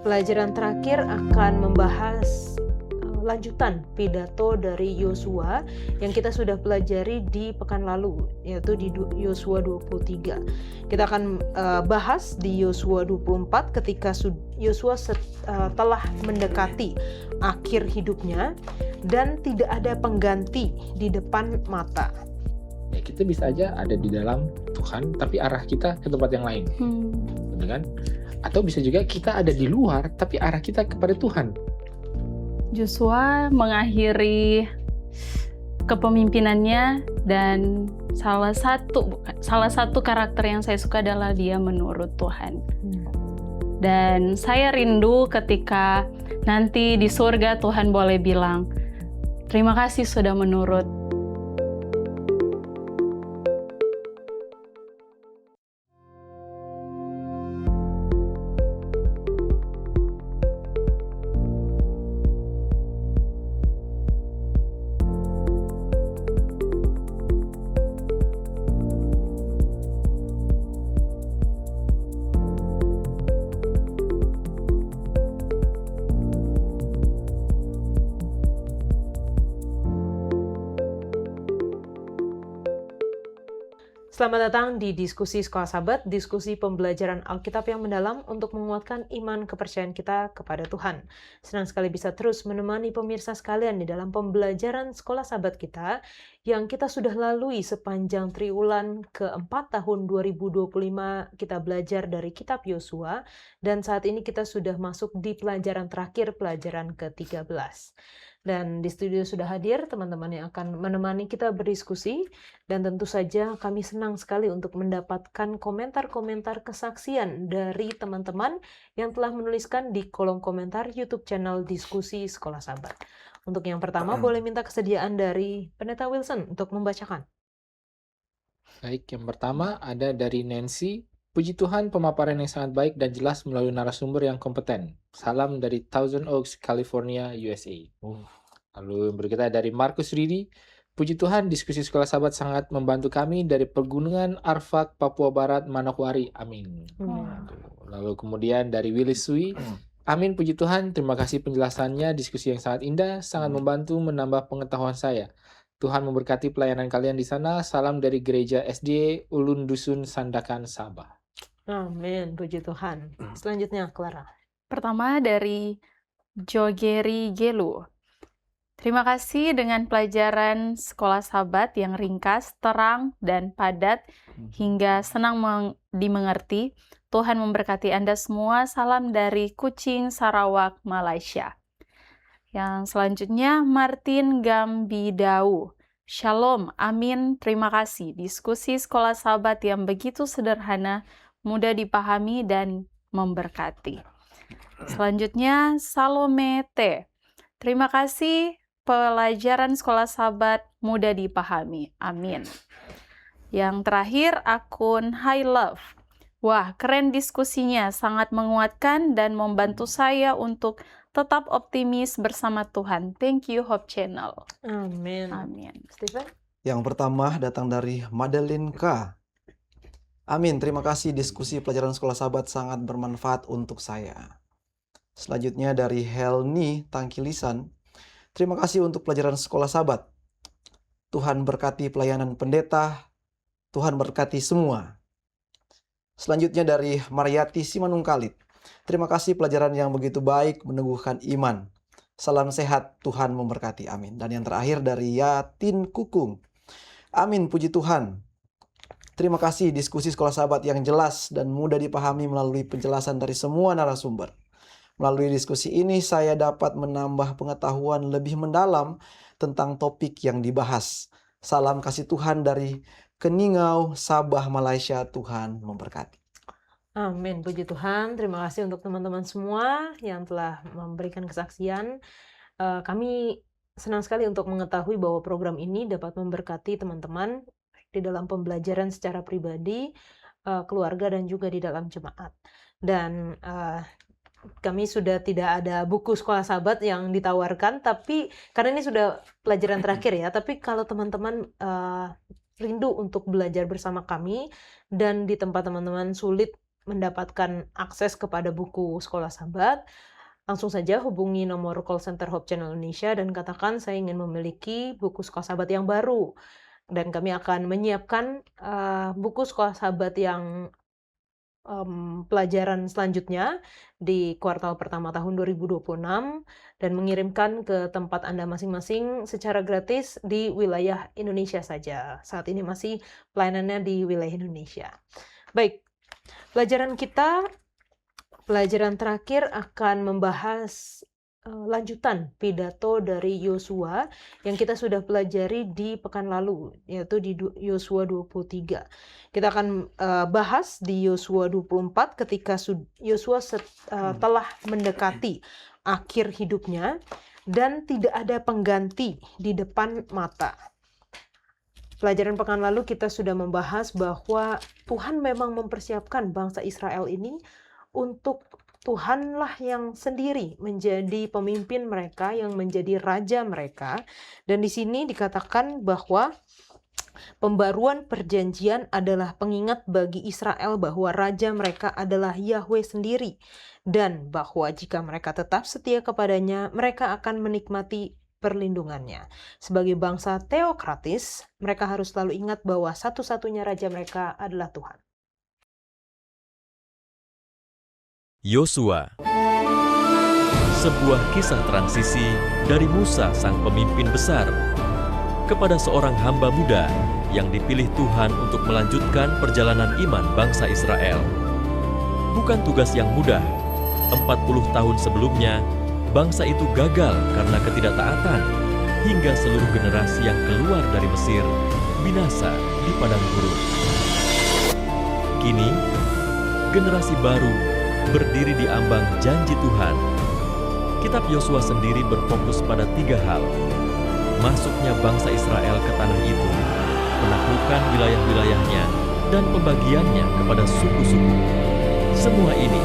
Pelajaran terakhir akan membahas lanjutan pidato dari Yosua yang kita sudah pelajari di pekan lalu, yaitu di Yosua 23. Kita akan bahas di Yosua 24 ketika Yosua telah mendekati akhir hidupnya dan tidak ada pengganti di depan mata. Ya, kita bisa aja ada di dalam Tuhan, tapi arah kita ke tempat yang lain, betul kan? Atau bisa juga kita ada di luar, tapi arah kita kepada Tuhan. Joshua mengakhiri kepemimpinannya dan salah satu karakter yang saya suka adalah dia menurut Tuhan. Dan saya rindu ketika nanti di surga Tuhan boleh bilang, terima kasih sudah menurut. Selamat datang di Diskusi Sekolah Sahabat, diskusi pembelajaran Alkitab yang mendalam untuk menguatkan iman kepercayaan kita kepada Tuhan. Senang sekali bisa terus menemani pemirsa sekalian di dalam pembelajaran Sekolah Sahabat kita yang kita sudah lalui sepanjang triwulan keempat tahun 2025. Kita belajar dari kitab Yosua dan saat ini kita sudah masuk di pelajaran terakhir, pelajaran ke-13. Dan di studio sudah hadir teman-teman yang akan menemani kita berdiskusi. Dan tentu saja kami senang sekali untuk mendapatkan komentar-komentar kesaksian dari teman-teman yang telah menuliskan di kolom komentar YouTube channel Diskusi Sekolah Sahabat. Untuk yang pertama, boleh minta kesediaan dari Pendeta Wilson untuk membacakan. Baik, yang pertama ada dari Nancy. Puji Tuhan, pemaparan yang sangat baik dan jelas melalui narasumber yang kompeten. Salam dari Thousand Oaks, California, USA. Lalu berikutnya dari Markus Ridi. Puji Tuhan, diskusi sekolah sahabat sangat membantu kami dari Pegunungan Arfak, Papua Barat, Manokwari. Amin. Lalu kemudian dari Willis Sui. Amin, puji Tuhan. Terima kasih penjelasannya. Diskusi yang sangat indah, sangat membantu menambah pengetahuan saya. Tuhan memberkati pelayanan kalian di sana. Salam dari Gereja SD Ulun Dusun Sandakan, Sabah. Amin, puji Tuhan. Selanjutnya, Clara. Pertama dari Jogeri Gelu. Terima kasih dengan pelajaran Sekolah Sahabat yang ringkas, terang, dan padat hingga senang dimengerti. Tuhan memberkati Anda semua. Salam dari Kuching, Sarawak, Malaysia. Yang selanjutnya, Martin Gambidau. Shalom, amin, terima kasih. Diskusi Sekolah Sahabat yang begitu sederhana, mudah dipahami, dan memberkati. Selanjutnya, Salome T. Terima kasih, pelajaran Sekolah Sahabat mudah dipahami. Amin. Yang terakhir, akun High Love. Wah, keren diskusinya, sangat menguatkan dan membantu saya untuk tetap optimis bersama Tuhan. Thank you, Hope Channel. Amin. Amin. Stephen? Yang pertama datang dari Madeline K. Amin, terima kasih diskusi pelajaran Sekolah Sahabat sangat bermanfaat untuk saya. Selanjutnya dari Helni Tangkilisan. Terima kasih untuk pelajaran Sekolah Sahabat. Tuhan berkati pelayanan pendeta. Tuhan berkati semua. Selanjutnya dari Mariati Simanungkalit. Terima kasih pelajaran yang begitu baik meneguhkan iman. Salam sehat, Tuhan memberkati. Amin. Dan yang terakhir dari Yatin Kukung. Amin, puji Tuhan. Terima kasih diskusi Sekolah Sahabat yang jelas dan mudah dipahami melalui penjelasan dari semua narasumber. Melalui diskusi ini saya dapat menambah pengetahuan lebih mendalam tentang topik yang dibahas. Salam kasih Tuhan dari Keningau, Sabah, Malaysia. Tuhan memberkati. Amin, puji Tuhan. Terima kasih untuk teman-teman semua yang telah memberikan kesaksian. Kami senang sekali untuk mengetahui bahwa program ini dapat memberkati teman-teman di dalam pembelajaran secara pribadi, keluarga, dan juga di dalam jemaat. Dan kami sudah tidak ada buku Sekolah Sahabat yang ditawarkan, tapi karena ini sudah pelajaran terakhir ya, tapi kalau teman-teman rindu untuk belajar bersama kami dan di tempat teman-teman sulit mendapatkan akses kepada buku Sekolah Sahabat, langsung saja hubungi nomor call center Hope Channel Indonesia dan katakan saya ingin memiliki buku Sekolah Sahabat yang baru. Dan kami akan menyiapkan buku Sekolah Sahabat yang pelajaran selanjutnya di kuartal pertama tahun 2026 dan mengirimkan ke tempat Anda masing-masing secara gratis di wilayah Indonesia saja. Saat ini masih pelayanannya di wilayah Indonesia. Baik, pelajaran terakhir akan membahas lanjutan pidato dari Yosua yang kita sudah pelajari di pekan lalu, yaitu di Yosua 23. Kita akan bahas di Yosua 24 ketika Yosua telah mendekati akhir hidupnya dan tidak ada pengganti di depan mata. Pelajaran pekan lalu kita sudah membahas bahwa Tuhan memang mempersiapkan bangsa Israel ini untuk Tuhanlah yang sendiri menjadi pemimpin mereka, yang menjadi raja mereka. Dan di sini dikatakan bahwa pembaruan perjanjian adalah pengingat bagi Israel bahwa raja mereka adalah Yahweh sendiri. Dan bahwa jika mereka tetap setia kepadanya, mereka akan menikmati perlindungannya. Sebagai bangsa teokratis, mereka harus selalu ingat bahwa satu-satunya raja mereka adalah Tuhan. Yosua, sebuah kisah transisi dari Musa sang pemimpin besar kepada seorang hamba muda yang dipilih Tuhan untuk melanjutkan perjalanan iman bangsa Israel. Bukan tugas yang mudah. 40 tahun sebelumnya, bangsa itu gagal karena ketidaktaatan hingga seluruh generasi yang keluar dari Mesir binasa di padang gurun. Kini, generasi baru berdiri di ambang janji Tuhan. Kitab Yosua sendiri berfokus pada 3 hal. Masuknya bangsa Israel ke tanah itu, menaklukkan wilayah-wilayahnya, dan pembagiannya kepada suku-suku. Semua ini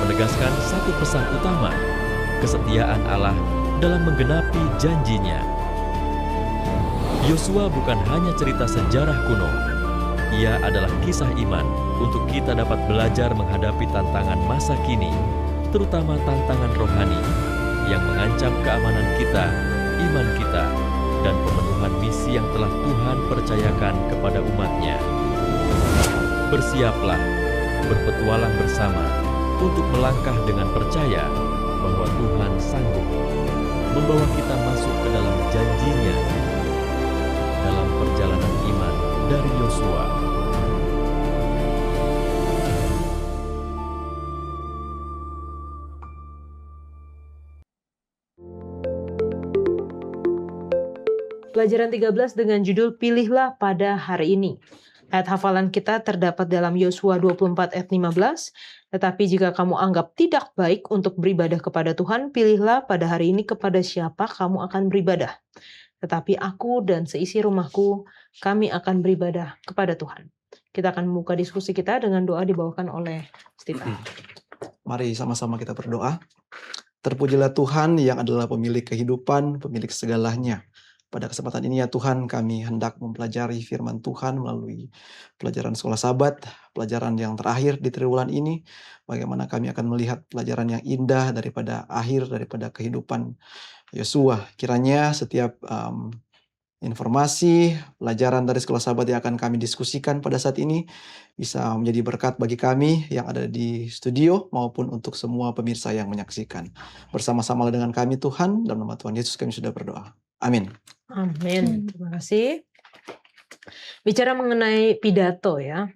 menegaskan satu pesan utama, kesetiaan Allah dalam menggenapi janjinya. Yosua bukan hanya cerita sejarah kuno. Ia adalah kisah iman untuk kita dapat belajar menghadapi tantangan masa kini, terutama tantangan rohani yang mengancam keamanan kita, iman kita, dan pemenuhan misi yang telah Tuhan percayakan kepada umat-Nya. Bersiaplah, berpetualang bersama untuk melangkah dengan percaya bahwa Tuhan sanggup membawa kita masuk ke dalam janji-Nya dalam perjalanan iman dari Yosua. Pelajaran 13 dengan judul Pilihlah pada hari ini. Ayat hafalan kita terdapat dalam Yosua 24 ayat 15. Tetapi jika kamu anggap tidak baik untuk beribadah kepada Tuhan, pilihlah pada hari ini kepada siapa kamu akan beribadah. Tetapi aku dan seisi rumahku, kami akan beribadah kepada Tuhan. Kita akan membuka diskusi kita dengan doa dibawakan oleh Stephen. Mari sama-sama kita berdoa. Terpujilah Tuhan yang adalah pemilik kehidupan, pemilik segalanya. Pada kesempatan ini ya Tuhan, kami hendak mempelajari firman Tuhan melalui pelajaran sekolah Sabat, pelajaran yang terakhir di triwulan ini. Bagaimana kami akan melihat pelajaran yang indah daripada kehidupan Yosua. Kiranya setiap informasi, pelajaran dari sekolah Sabat yang akan kami diskusikan pada saat ini bisa menjadi berkat bagi kami yang ada di studio maupun untuk semua pemirsa yang menyaksikan. Bersama-sama dengan kami Tuhan, dalam nama Tuhan Yesus kami sudah berdoa. Amin. Amin. Terima kasih. Bicara mengenai pidato ya,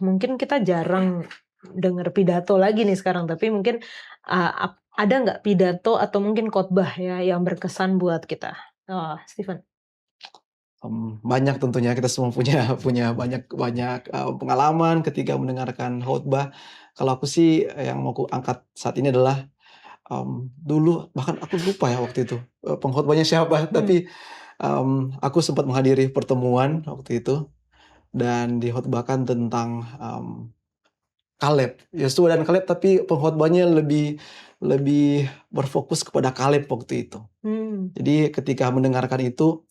mungkin kita jarang dengar pidato lagi nih sekarang, tapi mungkin ada nggak pidato atau mungkin khotbah ya yang berkesan buat kita? Stephen. Banyak tentunya, kita semua punya banyak pengalaman ketika mendengarkan khotbah. Kalau aku sih yang mau aku angkat saat ini adalah dulu, bahkan aku lupa ya waktu itu pengkhotbahnya siapa, tapi aku sempat menghadiri pertemuan waktu itu dan dikhotbahkan tentang Kaleb, Yosua dan Kaleb, tapi pengkhotbahnya lebih berfokus kepada Kaleb waktu itu. Jadi ketika mendengarkan itu,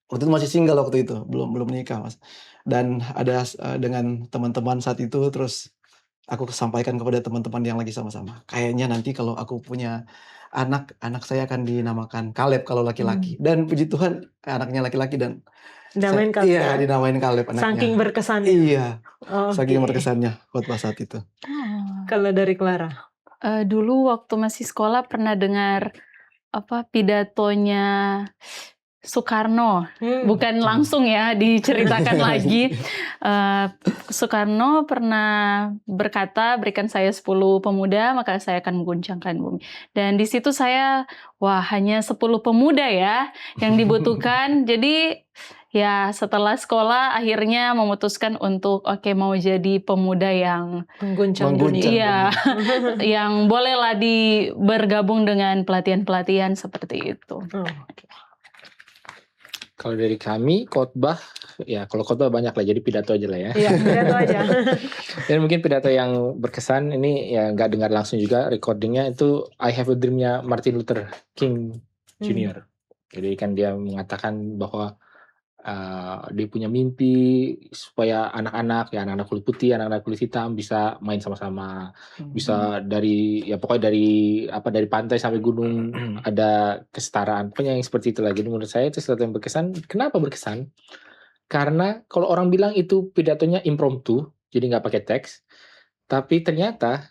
waktu itu masih single waktu itu, belum menikah Mas. Dan ada dengan teman-teman saat itu, terus aku sampaikan kepada teman-teman yang lagi sama-sama. Kayaknya nanti kalau aku punya anak, anak saya akan dinamakan Kaleb kalau laki-laki. Dan puji Tuhan anaknya laki-laki dan Namain Kaleb iya, ya? dinamain Kaleb Saking anaknya. berkesannya. Iya, Oke. saking berkesannya khotbah saat itu. Kalau dari Clara? Dulu waktu masih sekolah pernah dengar pidatonya Soekarno, bukan langsung ya diceritakan lagi. Soekarno pernah berkata, berikan saya 10 pemuda, maka saya akan mengguncangkan bumi. Dan di situ saya, wah hanya 10 pemuda ya yang dibutuhkan. Jadi ya setelah sekolah akhirnya memutuskan untuk mau jadi pemuda yang Mengguncang Mengguncang. dunia. iya, yang bolehlah bergabung dengan pelatihan-pelatihan seperti itu. Oh. Kalau dari kami khotbah, ya kalau khotbah banyak lah, jadi pidato aja lah ya. Iya, pidato aja. Dan mungkin pidato yang berkesan ini ya nggak dengar langsung juga, recordingnya itu I Have a Dream-nya Martin Luther King Jr. Jadi kan dia mengatakan bahwa dia punya mimpi supaya anak-anak kulit putih, anak-anak kulit hitam bisa main sama-sama, bisa dari dari pantai sampai gunung ada kesetaraan, pokoknya yang seperti itulah. Jadi menurut saya itu sesuatu yang berkesan. Kenapa berkesan? Karena kalau orang bilang itu pidatonya impromptu, jadi nggak pakai teks, tapi ternyata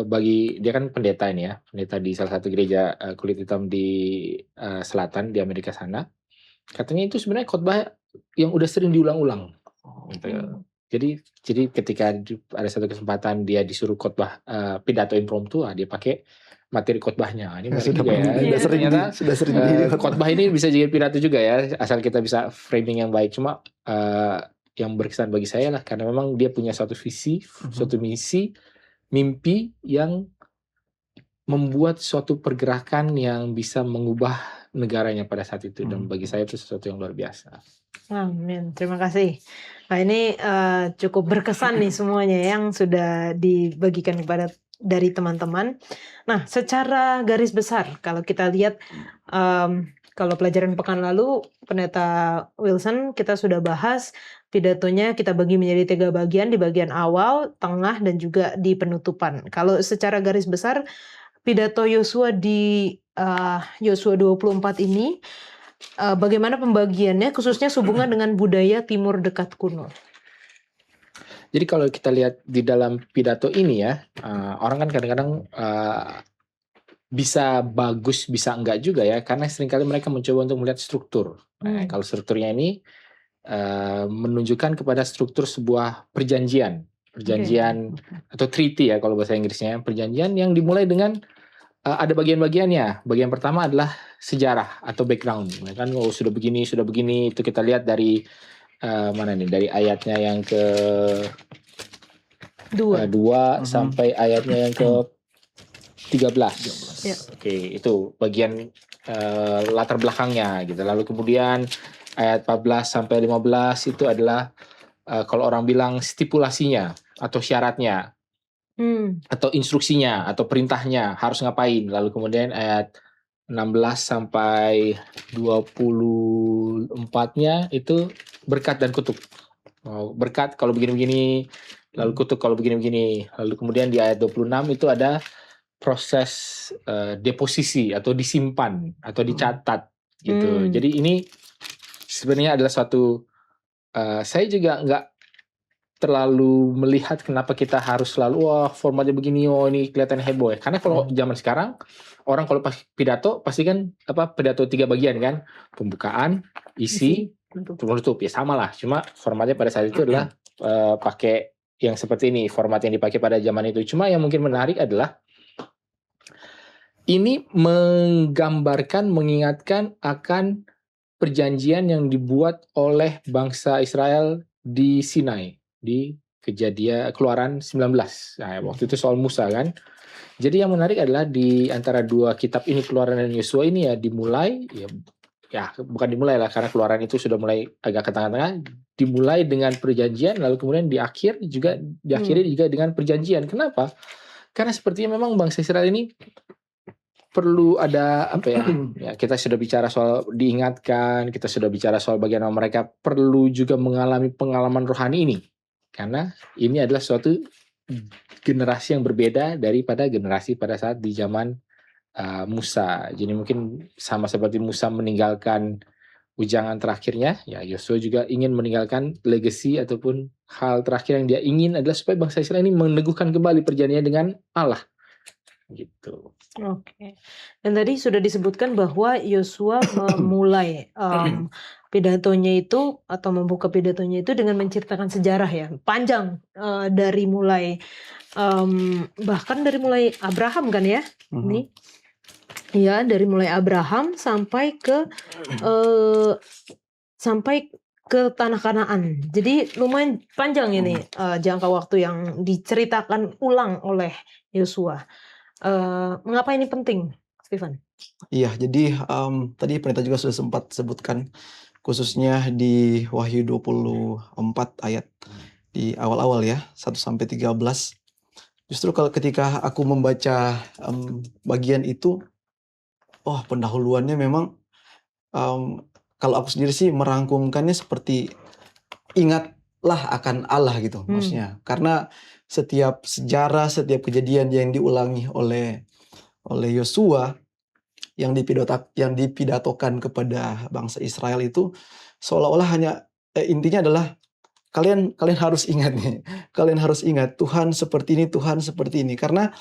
bagi dia kan pendeta ini ya, pendeta di salah satu gereja kulit hitam di selatan di Amerika sana. Katanya itu sebenarnya khotbah yang udah sering diulang-ulang. Gitu. Jadi ketika ada satu kesempatan dia disuruh khotbah pidato impromptu, dia pakai materi khotbahnya. Ini menarik juga ya. Sudah sering khotbah ini bisa jadi pidato juga ya, asal kita bisa framing yang baik. Cuma yang berkesan bagi saya lah karena memang dia punya suatu visi, suatu misi, mimpi yang membuat suatu pergerakan yang bisa mengubah negaranya pada saat itu, dan bagi saya itu sesuatu yang luar biasa. Amin, terima kasih. Nah ini cukup berkesan nih semuanya yang sudah dibagikan dari teman-teman. Nah secara garis besar kalau kita lihat kalau pelajaran pekan lalu Pendeta Wilson kita sudah bahas pidatonya, kita bagi menjadi 3 bagian, di bagian awal, tengah, dan juga di penutupan. Kalau secara garis besar pidato Yosua di Yosua 24 ini bagaimana pembagiannya khususnya sehubungan dengan budaya timur dekat kuno? Jadi kalau kita lihat di dalam pidato ini ya, orang kan kadang-kadang bisa bagus bisa enggak juga ya, karena seringkali mereka mencoba untuk melihat struktur. Nah, kalau strukturnya ini menunjukkan kepada struktur sebuah perjanjian atau treaty ya kalau bahasa Inggrisnya, perjanjian yang dimulai dengan ada bagian-bagiannya. Bagian pertama adalah sejarah atau background, kan sudah begini itu kita lihat dari mana nih, dari ayatnya yang ke 2 sampai ayatnya yang ke 13. Ya. Oke, itu bagian latar belakangnya gitu. Lalu kemudian ayat 14 sampai 15 itu adalah kalau orang bilang stipulasinya atau syaratnya. Atau instruksinya atau perintahnya harus ngapain. Lalu kemudian ayat 16 sampai 24-nya itu berkat dan kutuk. Berkat kalau begini-begini, lalu kutuk kalau begini-begini. Lalu kemudian di ayat 26 itu ada proses deposisi atau disimpan atau dicatat gitu. Jadi ini sebenarnya adalah suatu saya juga nggak terlalu melihat kenapa kita harus selalu formatnya begini, ini kelihatan heboh ya. Karena kalau zaman sekarang orang kalau pas pidato pasti kan pidato 3 bagian kan, pembukaan, isi, penutup ya sama lah. Cuma formatnya pada saat itu adalah pakai yang seperti ini, format yang dipakai pada zaman itu. Cuma yang mungkin menarik adalah ini menggambarkan, mengingatkan akan perjanjian yang dibuat oleh bangsa Israel di Sinai, di Keluaran 19. Nah, waktu itu soal Musa kan. Jadi yang menarik adalah di antara 2 kitab ini, Keluaran dan Yosua ini ya dimulai ya bukan dimulai lah, karena Keluaran itu sudah mulai agak ke tengah-tengah, dimulai dengan perjanjian, lalu kemudian diakhiri juga dengan perjanjian. Kenapa? Karena sepertinya memang bangsa Israel ini perlu ada ya kita sudah bicara soal diingatkan, kita sudah bicara soal bagaimana mereka perlu juga mengalami pengalaman rohani ini, karena ini adalah suatu generasi yang berbeda daripada generasi pada saat di zaman Musa. Jadi mungkin sama seperti Musa meninggalkan ujangan terakhirnya, ya Yosua juga ingin meninggalkan legacy ataupun hal terakhir yang dia ingin adalah supaya bangsa Israel ini meneguhkan kembali perjanjiannya dengan Allah. Gitu. Oke. Dan tadi sudah disebutkan bahwa Yosua memulai pidatonya itu atau membuka pidatonya itu dengan menceritakan sejarah ya, panjang dari mulai bahkan dari mulai Abraham kan ya, ini ya dari mulai Abraham sampai ke tanah Kanaan. Jadi lumayan panjang ini jangka waktu yang diceritakan ulang oleh Yosua. Mengapa ini penting, Stephen? Iya, jadi tadi pendeta juga sudah sempat sebutkan khususnya di Wahyu 24 ayat di awal-awal ya, 1-13. Justru ketika aku membaca bagian itu, pendahuluannya memang kalau aku sendiri sih merangkumkannya seperti ingatlah akan Allah gitu maksudnya. Karena setiap sejarah, setiap kejadian yang diulangi oleh Yosua yang dipidatokan kepada bangsa Israel itu seolah-olah hanya intinya adalah kalian harus ingat nih. Kalian harus ingat Tuhan seperti ini, Tuhan seperti ini. Karena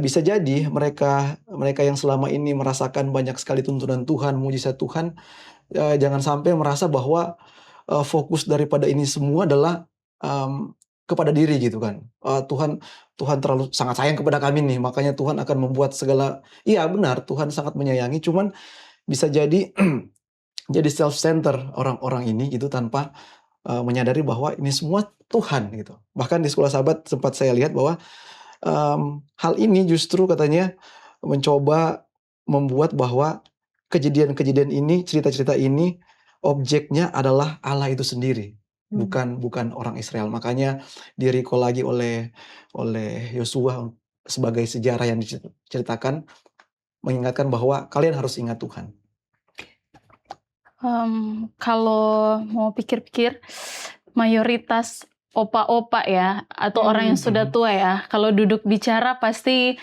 bisa jadi mereka yang selama ini merasakan banyak sekali tuntunan Tuhan, mujizat Tuhan, jangan sampai merasa bahwa fokus daripada ini semua adalah kepada diri gitu kan. Tuhan terlalu sangat sayang kepada kami nih, makanya Tuhan akan membuat segala. Iya benar, Tuhan sangat menyayangi, cuman bisa jadi jadi self-center orang-orang ini gitu tanpa menyadari bahwa ini semua Tuhan gitu. Bahkan di sekolah sahabat sempat saya lihat bahwa hal ini justru katanya mencoba membuat bahwa kejadian-kejadian ini, cerita-cerita ini objeknya adalah Allah itu sendiri. Bukan orang Israel. Makanya di-recall lagi oleh Yosua sebagai sejarah yang diceritakan, mengingatkan bahwa kalian harus ingat Tuhan. Kalau mau pikir-pikir, mayoritas opa-opa ya, atau orang yang sudah tua ya, kalau duduk bicara pasti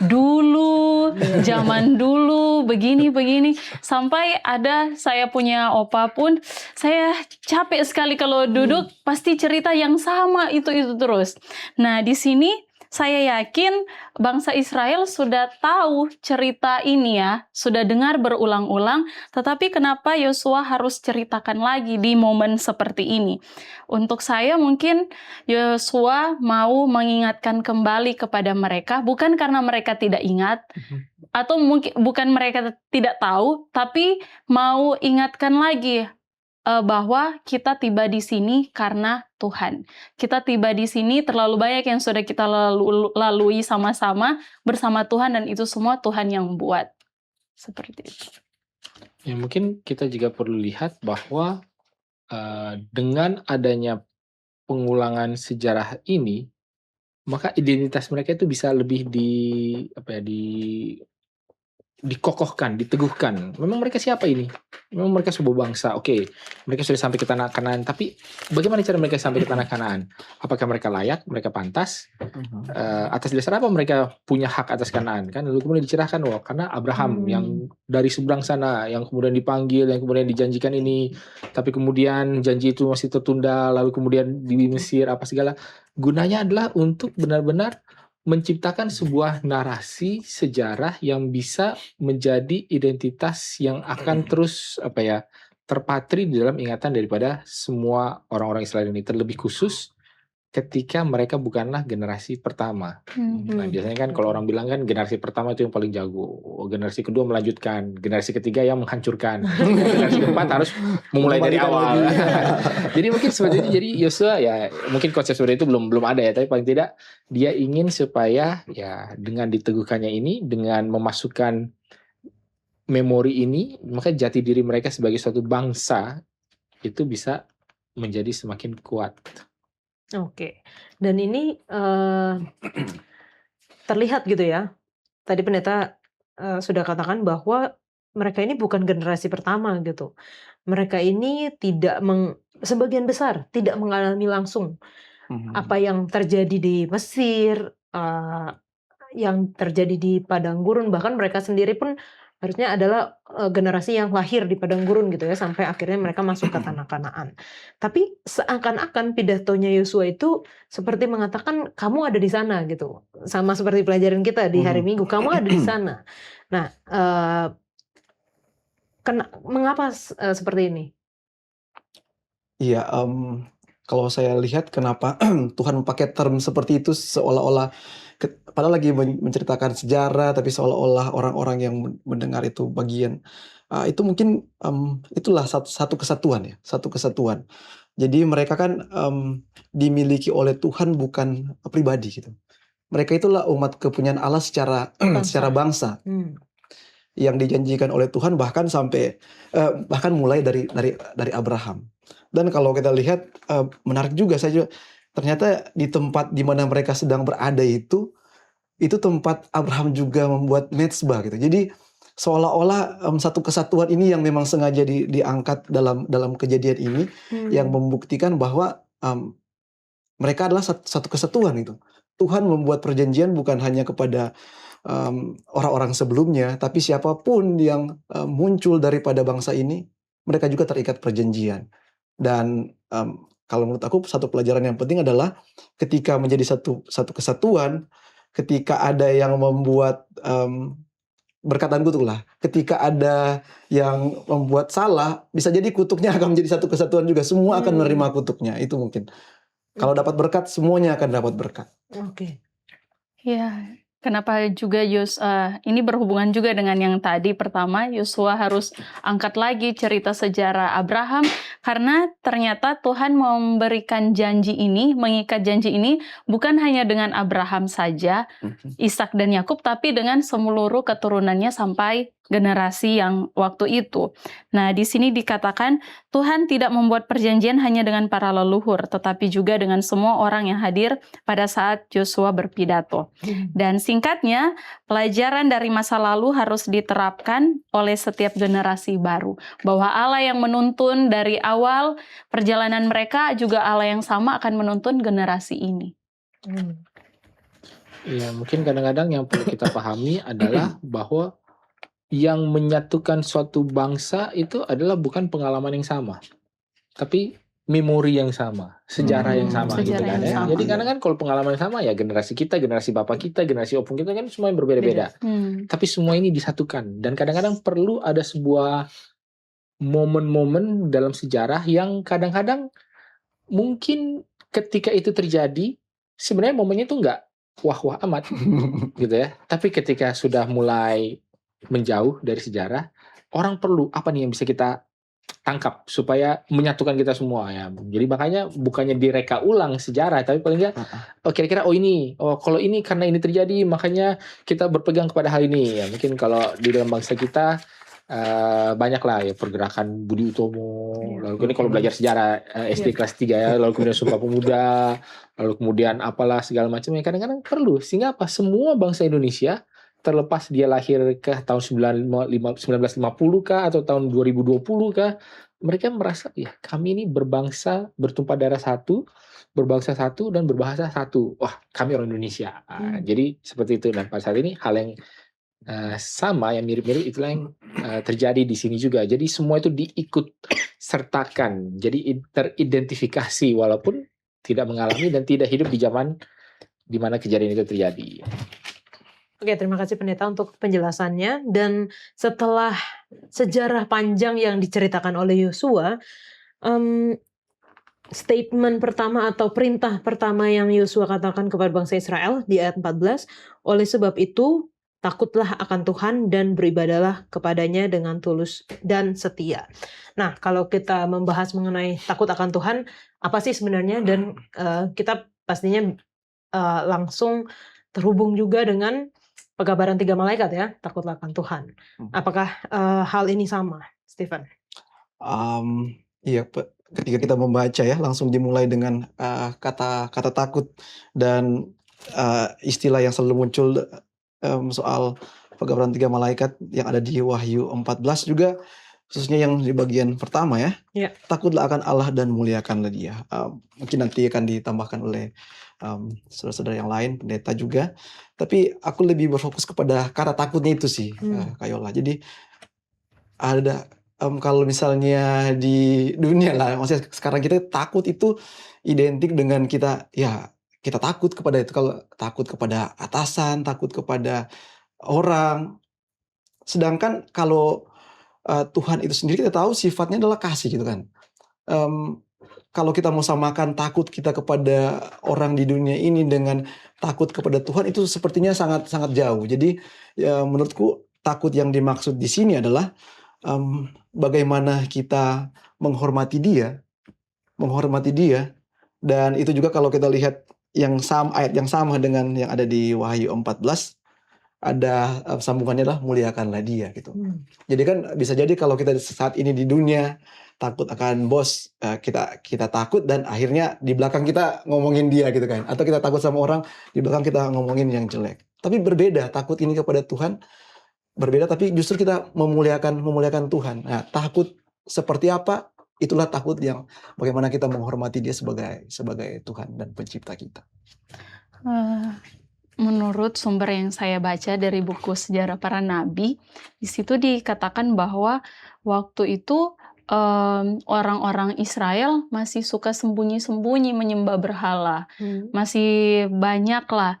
dulu, zaman dulu, begini. Sampai ada saya punya opa pun, saya capek sekali kalau duduk, pasti cerita yang sama itu terus. Nah, di sini saya yakin bangsa Israel sudah tahu cerita ini ya, sudah dengar berulang-ulang, tetapi kenapa Yosua harus ceritakan lagi di momen seperti ini? Untuk saya mungkin Yosua mau mengingatkan kembali kepada mereka, bukan karena mereka tidak ingat, atau mungkin bukan mereka tidak tahu, tapi mau ingatkan lagi bahwa kita tiba di sini karena Tuhan. Kita tiba di sini terlalu banyak yang sudah kita lalui sama-sama bersama Tuhan, dan itu semua Tuhan yang buat. Seperti itu. Ya mungkin kita juga perlu lihat bahwa dengan adanya pengulangan sejarah ini, maka identitas mereka itu bisa lebih dikokohkan, diteguhkan. Memang mereka siapa ini? Memang mereka sebuah bangsa. Oke, mereka sudah sampai ke tanah Kanaan, tapi bagaimana cara mereka sampai ke tanah Kanaan? Apakah mereka layak? Mereka pantas? Atas dasar apa mereka punya hak atas Kanaan? Kan lalu kemudian dicerahkan, karena Abraham yang dari seberang sana, yang kemudian dipanggil, yang kemudian dijanjikan ini, tapi kemudian janji itu masih tertunda, lalu kemudian di Mesir apa segala. Gunanya adalah untuk benar-benar menciptakan sebuah narasi sejarah yang bisa menjadi identitas yang akan terus terpatri di dalam ingatan daripada semua orang-orang Israel ini, terlebih khusus ketika mereka bukanlah generasi pertama. Nah, biasanya kan kalau orang bilang kan generasi pertama itu yang paling jago, generasi kedua melanjutkan, generasi ketiga yang menghancurkan, generasi keempat harus memulai dari awal. Jadi mungkin seperti itu. Jadi Yosua ya mungkin konsep seperti itu belum ada ya, tapi paling tidak dia ingin supaya ya dengan diteguhkannya ini, dengan memasukkan memori ini, maka jati diri mereka sebagai suatu bangsa itu bisa menjadi semakin kuat. Oke, dan ini terlihat gitu ya. Tadi pendeta sudah katakan bahwa mereka ini bukan generasi pertama gitu. Mereka ini sebagian besar tidak mengalami langsung apa yang terjadi di Mesir, yang terjadi di padang gurun, bahkan mereka sendiri pun harusnya adalah generasi yang lahir di padang gurun gitu ya, sampai akhirnya mereka masuk ke tanah Kanaan. Tapi seakan-akan pidatonya Yosua itu seperti mengatakan kamu ada di sana gitu, sama seperti pelajaran kita di hari Minggu, kamu ada di sana. Nah, mengapa seperti ini? Iya, kalau saya lihat kenapa Tuhan memakai term seperti itu seolah-olah padahal lagi menceritakan sejarah, tapi seolah-olah orang-orang yang mendengar itu bagian itu mungkin itulah satu kesatuan ya, satu kesatuan. Jadi mereka kan dimiliki oleh Tuhan bukan pribadi gitu. Mereka itulah umat kepunyaan Allah secara bangsa. Yang dijanjikan oleh Tuhan bahkan sampai bahkan mulai dari Abraham. Dan kalau kita lihat menarik juga saja, ternyata di tempat di mana mereka sedang berada itu tempat Abraham juga membuat mezbah gitu. Jadi seolah-olah satu kesatuan ini yang memang sengaja diangkat dalam kejadian ini yang membuktikan bahwa mereka adalah satu kesatuan itu. Tuhan membuat perjanjian bukan hanya kepada orang-orang sebelumnya, tapi siapapun yang muncul daripada bangsa ini, mereka juga terikat perjanjian. Dan kalau menurut aku satu pelajaran yang penting adalah ketika menjadi satu kesatuan, ketika ada yang membuat berkatan kutuk lah, ketika ada yang membuat salah, bisa jadi kutuknya akan menjadi satu kesatuan juga. Semua akan menerima kutuknya. Itu mungkin. Kalau dapat berkat, semuanya akan dapat berkat. Oke. Ya, kenapa juga ini berhubungan juga dengan yang tadi. Pertama, Yosua harus angkat lagi cerita sejarah Abraham, karena ternyata Tuhan memberikan janji ini, mengikat janji ini bukan hanya dengan Abraham saja, Ishak dan Yakub, tapi dengan seluruh keturunannya sampai generasi yang waktu itu. Nah, di sini dikatakan Tuhan tidak membuat perjanjian hanya dengan para leluhur, tetapi juga dengan semua orang yang hadir pada saat Yosua berpidato. Dan singkatnya, pelajaran dari masa lalu harus diterapkan oleh setiap generasi baru. Bahwa Allah yang menuntun dari awal perjalanan mereka, juga Allah yang sama akan menuntun generasi ini. Ya, mungkin kadang-kadang yang perlu kita pahami adalah bahwa yang menyatukan suatu bangsa itu adalah bukan pengalaman yang sama, tapi memori yang sama, sejarah yang sama gitu Sejarah kan yang ya. sama. Jadi kadang kan kalau pengalaman yang sama ya generasi kita, generasi bapak kita, generasi opung kita kan semua yang berbeda-beda. Tapi semua ini disatukan, dan kadang-kadang perlu ada sebuah momen-momen dalam sejarah yang kadang-kadang mungkin ketika itu terjadi sebenarnya momennya tuh nggak wah-wah amat gitu ya. Tapi ketika sudah mulai menjauh dari sejarah, orang perlu apa nih yang bisa kita tangkap supaya menyatukan kita semua ya. Jadi makanya bukannya direka ulang sejarah, tapi paling nggak kira-kira kalau ini karena ini terjadi makanya kita berpegang kepada hal ini ya. Mungkin kalau di dalam bangsa kita banyak lah ya pergerakan Budi Utomo, lalu ini kalau belajar sejarah SD kelas 3 ya, lalu kemudian Sumpah Pemuda, lalu kemudian apalah segala macam ya, kadang-kadang perlu sehingga apa, semua bangsa Indonesia terlepas dia lahir ke tahun 1950 kah atau tahun 2020 kah, mereka merasa ya kami ini berbangsa, bertumpah darah satu, berbangsa satu dan berbahasa satu. Wah, kami orang Indonesia. Jadi seperti itu. Dan pada saat ini hal yang sama, yang mirip-mirip itulah yang terjadi di sini juga. Jadi semua itu diikut sertakan. Jadi teridentifikasi walaupun tidak mengalami dan tidak hidup di zaman di mana kejadian itu terjadi. Oke, terima kasih pendeta untuk penjelasannya. Dan setelah sejarah panjang yang diceritakan oleh Yosua, statement pertama atau perintah pertama yang Yosua katakan kepada bangsa Israel di ayat 14, oleh sebab itu takutlah akan Tuhan dan beribadalah kepadanya dengan tulus dan setia. Nah, kalau kita membahas mengenai takut akan Tuhan, apa sih sebenarnya? Dan kita pastinya langsung terhubung juga dengan Pekabaran 3 malaikat ya, takutlah akan Tuhan. Apakah hal ini sama, Stephen? Iya, ketika kita membaca ya, langsung dimulai dengan kata takut dan istilah yang selalu muncul soal Pekabaran 3 malaikat yang ada di Wahyu 14 juga khususnya yang di bagian pertama ya. Ya. Takutlah akan Allah dan muliakanlah Dia. Mungkin nanti akan ditambahkan oleh saudara-saudara yang lain, pendeta juga. Tapi aku lebih berfokus kepada kata takutnya itu sih, Kak Yola. Jadi ada kalau misalnya di dunia lah, maksudnya sekarang kita takut itu identik dengan kita takut kepada itu. Kalau takut kepada atasan, takut kepada orang. Sedangkan kalau Tuhan itu sendiri kita tahu sifatnya adalah kasih gitu kan. Kalau kita mau samakan takut kita kepada orang di dunia ini dengan takut kepada Tuhan itu sepertinya sangat sangat jauh. Jadi ya menurutku takut yang dimaksud di sini adalah bagaimana kita menghormati Dia, dan itu juga kalau kita lihat ayat yang sama dengan yang ada di Wahyu 14 ada sambungannya lah muliakanlah Dia gitu. Jadi kan bisa jadi kalau kita saat ini di dunia takut akan bos, kita takut dan akhirnya di belakang kita ngomongin dia gitu kan. Atau kita takut sama orang, di belakang kita ngomongin yang jelek. Tapi berbeda, takut ini kepada Tuhan berbeda, tapi justru kita memuliakan Tuhan. Nah, takut seperti apa? Itulah takut yang bagaimana kita menghormati Dia sebagai Tuhan dan pencipta kita. Menurut sumber yang saya baca dari buku Sejarah Para Nabi, di situ dikatakan bahwa waktu itu orang-orang Israel masih suka sembunyi-sembunyi menyembah berhala. Masih banyak lah.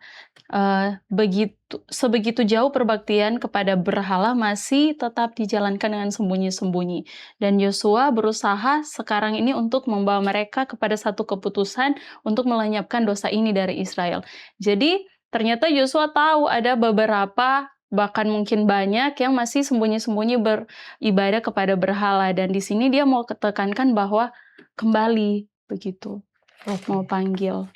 Sebegitu jauh perbaktian kepada berhala masih tetap dijalankan dengan sembunyi-sembunyi. Dan Yosua berusaha sekarang ini untuk membawa mereka kepada satu keputusan untuk melenyapkan dosa ini dari Israel. Jadi ternyata Yosua tahu ada beberapa, bahkan mungkin banyak yang masih sembunyi-sembunyi beribadah kepada berhala. Dan di sini dia mau tekankan bahwa kembali begitu, mau panggil.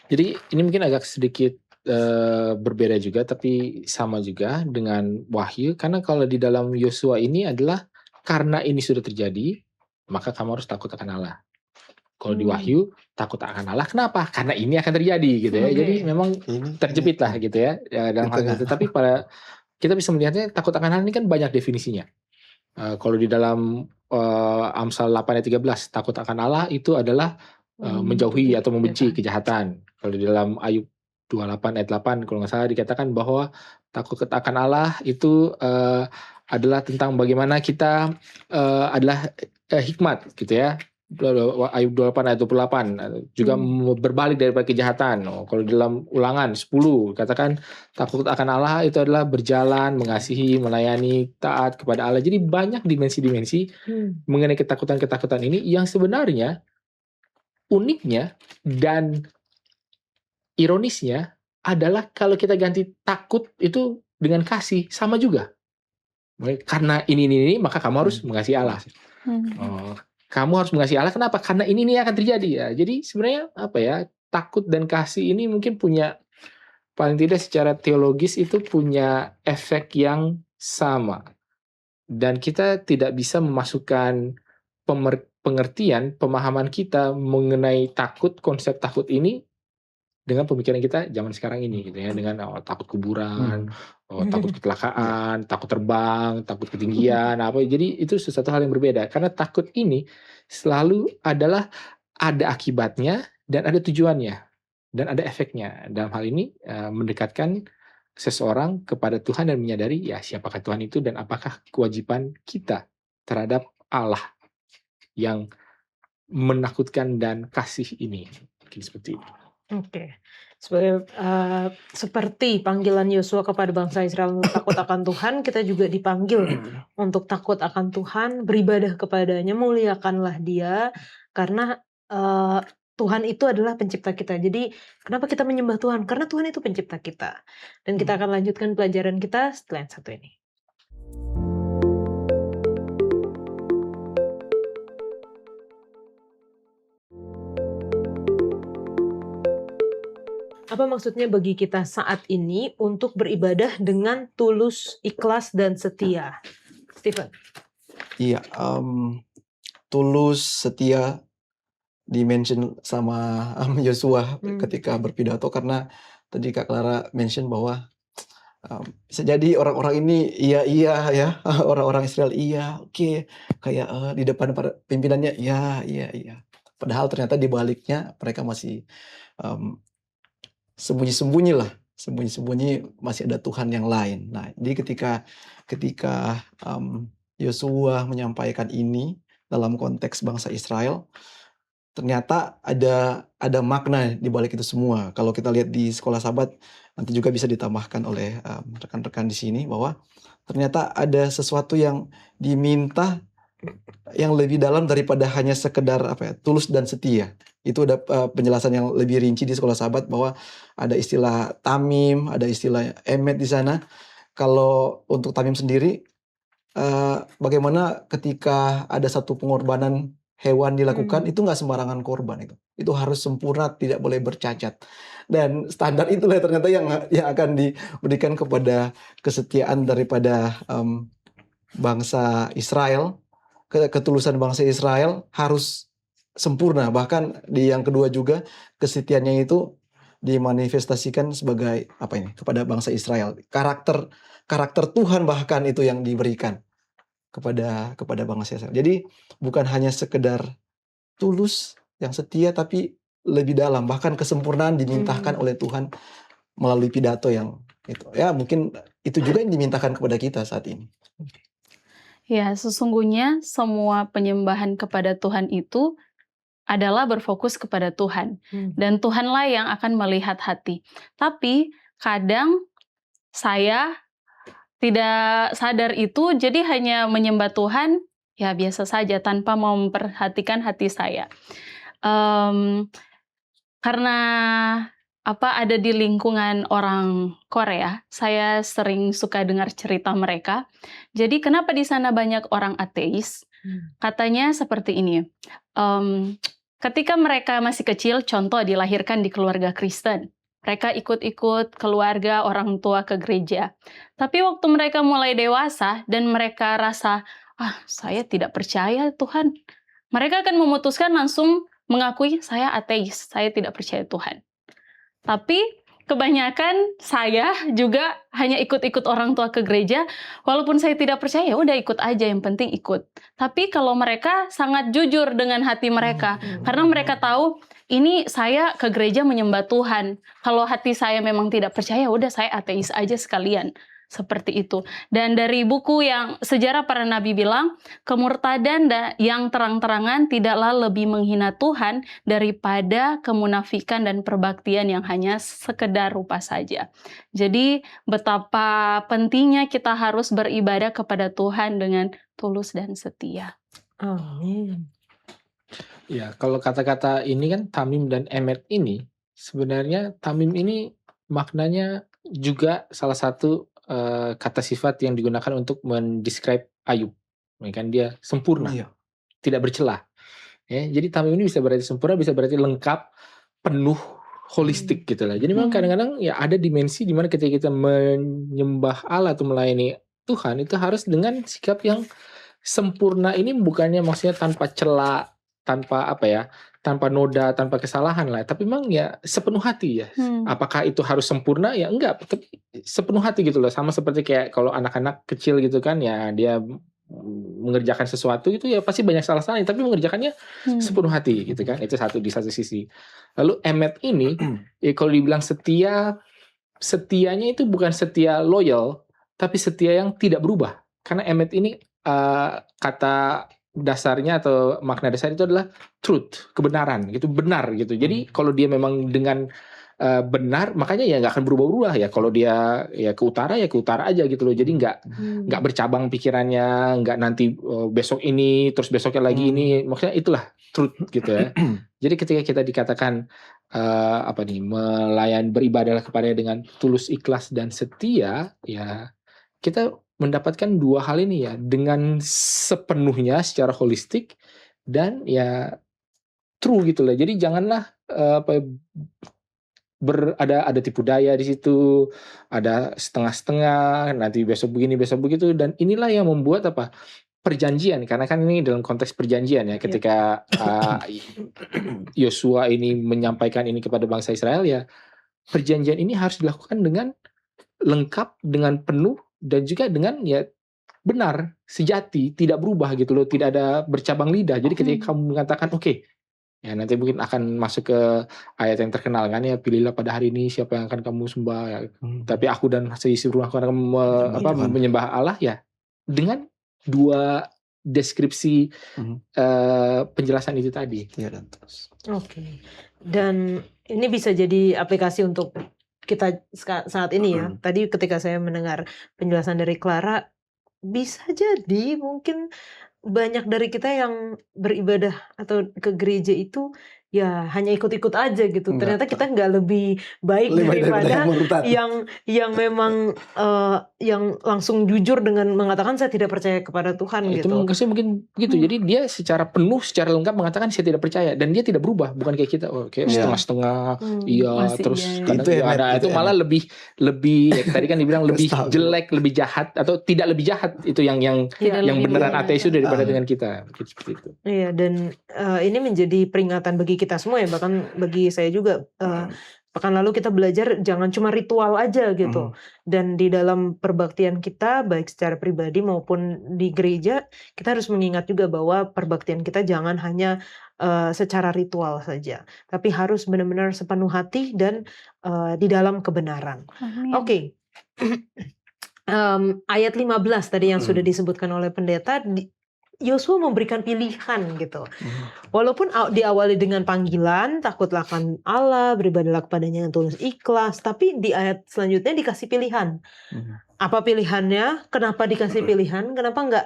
Jadi ini mungkin agak sedikit berbeda juga, tapi sama juga dengan Wahyu. Karena kalau di dalam Yosua ini adalah karena ini sudah terjadi, maka kamu harus takut akan Allah. Kalau di Wahyu takut akan Allah, kenapa? Karena ini akan terjadi gitu ya. Jadi memang terjepit lah gitu ya dalam hal itu. Tapi kita bisa melihatnya takut akan Allah ini kan banyak definisinya. Kalau di dalam Amsal 8 ayat 13, takut akan Allah itu adalah menjauhi atau membenci kejahatan. Kalau di dalam Ayub 28 ayat 8 kalau nggak salah dikatakan bahwa takut akan Allah itu adalah tentang bagaimana kita adalah hikmat gitu ya. Ayub 28 ayat 28 juga berbalik daripada kejahatan. Kalau dalam Ulangan 10 katakan takut akan Allah itu adalah berjalan, mengasihi, melayani, taat kepada Allah. Jadi banyak dimensi-dimensi mengenai ketakutan-ketakutan ini yang sebenarnya uniknya dan ironisnya adalah kalau kita ganti takut itu dengan kasih sama juga. Karena ini maka kamu harus mengasihi Allah. Kamu harus mengasihi Allah. Kenapa? Karena ini akan terjadi ya. Jadi sebenarnya takut dan kasih ini mungkin punya, paling tidak secara teologis itu punya efek yang sama. Dan kita tidak bisa memasukkan pengertian, pemahaman kita mengenai takut, konsep takut ini dengan pemikiran kita zaman sekarang ini gitu ya, dengan takut kuburan, takut kecelakaan, takut terbang, takut ketinggian, jadi itu sesuatu hal yang berbeda. Karena takut ini selalu adalah ada akibatnya dan ada tujuannya dan ada efeknya. Dalam hal ini mendekatkan seseorang kepada Tuhan dan menyadari ya siapakah Tuhan itu dan apakah kewajiban kita terhadap Allah yang menakutkan dan kasih ini. Mungkin seperti itu. Oke. Seperti panggilan Yosua kepada bangsa Israel untuk takut akan Tuhan, kita juga dipanggil untuk takut akan Tuhan, beribadah kepadanya, muliakanlah Dia, karena Tuhan itu adalah pencipta kita. Jadi kenapa kita menyembah Tuhan? Karena Tuhan itu pencipta kita. Dan kita akan lanjutkan pelajaran kita setelah yang satu ini. Apa maksudnya bagi kita saat ini untuk beribadah dengan tulus, ikhlas, dan setia? Stephen? Iya, tulus, setia di-mention sama Yosua ketika berpidato, karena tadi Kak Clara mention bahwa Bisa jadi orang-orang ini iya ya, orang-orang Israel iya, oke, kayak di depan para pimpinannya iya. Padahal ternyata di baliknya mereka masih um, sembunyi-sembunyi lah, sembunyi-sembunyi masih ada Tuhan yang lain. Nah, jadi ketika Yosua menyampaikan ini dalam konteks bangsa Israel, ternyata ada makna di balik itu semua. Kalau kita lihat di sekolah Sabat, nanti juga bisa ditambahkan oleh rekan-rekan di sini bahwa ternyata ada sesuatu yang diminta yang lebih dalam daripada hanya sekedar tulus dan setia. Itu ada penjelasan yang lebih rinci di sekolah Sabat bahwa ada istilah tamim, ada istilah emet di sana. Kalau untuk tamim sendiri, bagaimana ketika ada satu pengorbanan hewan dilakukan, itu nggak sembarangan korban itu. Itu harus sempurna, tidak boleh bercacat. Dan standar itulah ternyata yang akan diberikan kepada kesetiaan daripada bangsa Israel. Ketulusan bangsa Israel harus sempurna. Bahkan di yang kedua juga kesetiaannya itu dimanifestasikan sebagai kepada bangsa Israel. Karakter Tuhan bahkan itu yang diberikan kepada bangsa Israel. Jadi bukan hanya sekedar tulus yang setia, tapi lebih dalam, bahkan kesempurnaan dimintakan oleh Tuhan melalui pidato yang itu. Ya, mungkin itu juga yang dimintakan kepada kita saat ini. Ya, sesungguhnya semua penyembahan kepada Tuhan itu adalah berfokus kepada Tuhan. Dan Tuhanlah yang akan melihat hati. Tapi kadang saya tidak sadar itu, jadi hanya menyembah Tuhan, ya biasa saja, tanpa mau memperhatikan hati saya. Karena ada di lingkungan orang Korea, saya sering suka dengar cerita mereka. Jadi kenapa di sana banyak orang ateis? Katanya seperti ini, ketika mereka masih kecil, contoh dilahirkan di keluarga Kristen, mereka ikut-ikut keluarga orang tua ke gereja. Tapi waktu mereka mulai dewasa dan mereka rasa, saya tidak percaya Tuhan, mereka akan memutuskan langsung mengakui, saya ateis, saya tidak percaya Tuhan. Tapi kebanyakan saya juga hanya ikut-ikut orang tua ke gereja, walaupun saya tidak percaya, udah ikut aja, yang penting ikut. Tapi kalau mereka sangat jujur dengan hati mereka, karena mereka tahu, ini saya ke gereja menyembah Tuhan. Kalau hati saya memang tidak percaya, udah saya ateis aja sekalian. Seperti itu. Dan dari buku yang Sejarah Para Nabi bilang, kemurtadan yang terang-terangan tidaklah lebih menghina Tuhan daripada kemunafikan dan perbaktian yang hanya sekedar rupa saja. Jadi betapa pentingnya kita harus beribadah kepada Tuhan dengan tulus dan setia. Amin. Ya, kalau kata-kata ini kan tamim dan emet ini, sebenarnya tamim ini maknanya juga salah satu kata sifat yang digunakan untuk mendescribe Ayub. Kan dia sempurna, tidak bercelah. Ya, jadi tamim ini bisa berarti sempurna, bisa berarti lengkap, penuh, holistik gitu lah. Jadi memang kadang-kadang ya ada dimensi di mana ketika kita menyembah Allah atau melayani Tuhan, itu harus dengan sikap yang sempurna. Ini bukannya maksudnya tanpa celah, tanpa tanpa noda, tanpa kesalahan lah. Tapi memang ya sepenuh hati ya. Apakah itu harus sempurna? Ya enggak. Tapi sepenuh hati gitu loh. Sama seperti kayak kalau anak-anak kecil gitu kan, ya dia mengerjakan sesuatu itu ya pasti banyak salah-salahnya. Tapi mengerjakannya sepenuh hati gitu kan. Itu di satu sisi. Lalu emet ini, ya kalau dibilang setia, setianya itu bukan setia loyal, tapi setia yang tidak berubah. Karena emet ini kata dasarnya atau makna dasar itu adalah truth, kebenaran gitu, benar gitu. Jadi kalau dia memang dengan benar, makanya ya nggak akan berubah-ubah ya. Kalau dia ya ke utara aja gitu loh. Jadi nggak bercabang pikirannya, nggak nanti besok ini terus besoknya lagi ini. Maksudnya itulah truth gitu ya. Jadi ketika kita dikatakan beribadah kepada dengan tulus, ikhlas dan setia, ya kita mendapatkan dua hal ini ya, dengan sepenuhnya secara holistik dan ya true gitu lah. Jadi janganlah ada tipu daya di situ, ada setengah-setengah, nanti besok begini besok begitu. Dan inilah yang membuat perjanjian, karena kan ini dalam konteks perjanjian ya, ketika Yosua ini menyampaikan ini kepada bangsa Israel, ya perjanjian ini harus dilakukan dengan lengkap, dengan penuh, dan juga dengan ya benar, sejati, tidak berubah gitu loh, tidak ada bercabang lidah. Jadi ketika kamu mengatakan oke, ya nanti mungkin akan masuk ke ayat yang terkenal kan ya, pilihlah pada hari ini siapa yang akan kamu sembah ya. Tapi aku dan seisi rumahku akan Tuhan. menyembah Allah ya, dengan dua deskripsi penjelasan itu tadi. Ya, dan terus. Oke. Dan ini bisa jadi aplikasi untuk kita saat ini ya. Tadi ketika saya mendengar penjelasan dari Clara, bisa jadi mungkin banyak dari kita yang beribadah atau ke gereja itu ya hanya ikut-ikut aja gitu. Enggak. Ternyata kita nggak lebih baik Lebih baik daripada daripada yang murtad. yang memang yang langsung jujur dengan mengatakan saya tidak percaya kepada Tuhan Itu gitu. mungkin begitu. Jadi dia secara penuh, secara lengkap mengatakan saya tidak percaya, dan dia tidak berubah, bukan kayak kita. Oh, kayak Iya. setengah-setengah, iya, Masih terus iya, iya. kadang Itu iya, enak, ada itu itu malah lebih ya, tadi kan dibilang lebih Stabil. jelek, lebih jahat, atau tidak lebih jahat itu yang Tidak yang lebih beneran benar. ateis itu daripada dengan kita. Seperti itu. Iya, dan ini menjadi peringatan bagi kita semua ya, bahkan bagi saya juga. Pekan lalu kita belajar jangan cuma ritual aja gitu. Dan di dalam perbaktian kita, baik secara pribadi maupun di gereja, kita harus mengingat juga bahwa perbaktian kita jangan hanya secara ritual saja, tapi harus benar-benar sepenuh hati dan di dalam kebenaran. Amin. Oke. Ayat 15 tadi yang sudah disebutkan oleh pendeta, Yosua memberikan pilihan gitu. Walaupun diawali dengan panggilan, takutlah akan Allah, beribadahlah kepadanya yang tulus ikhlas, tapi di ayat selanjutnya dikasih pilihan. Apa pilihannya? Kenapa dikasih pilihan? Kenapa enggak?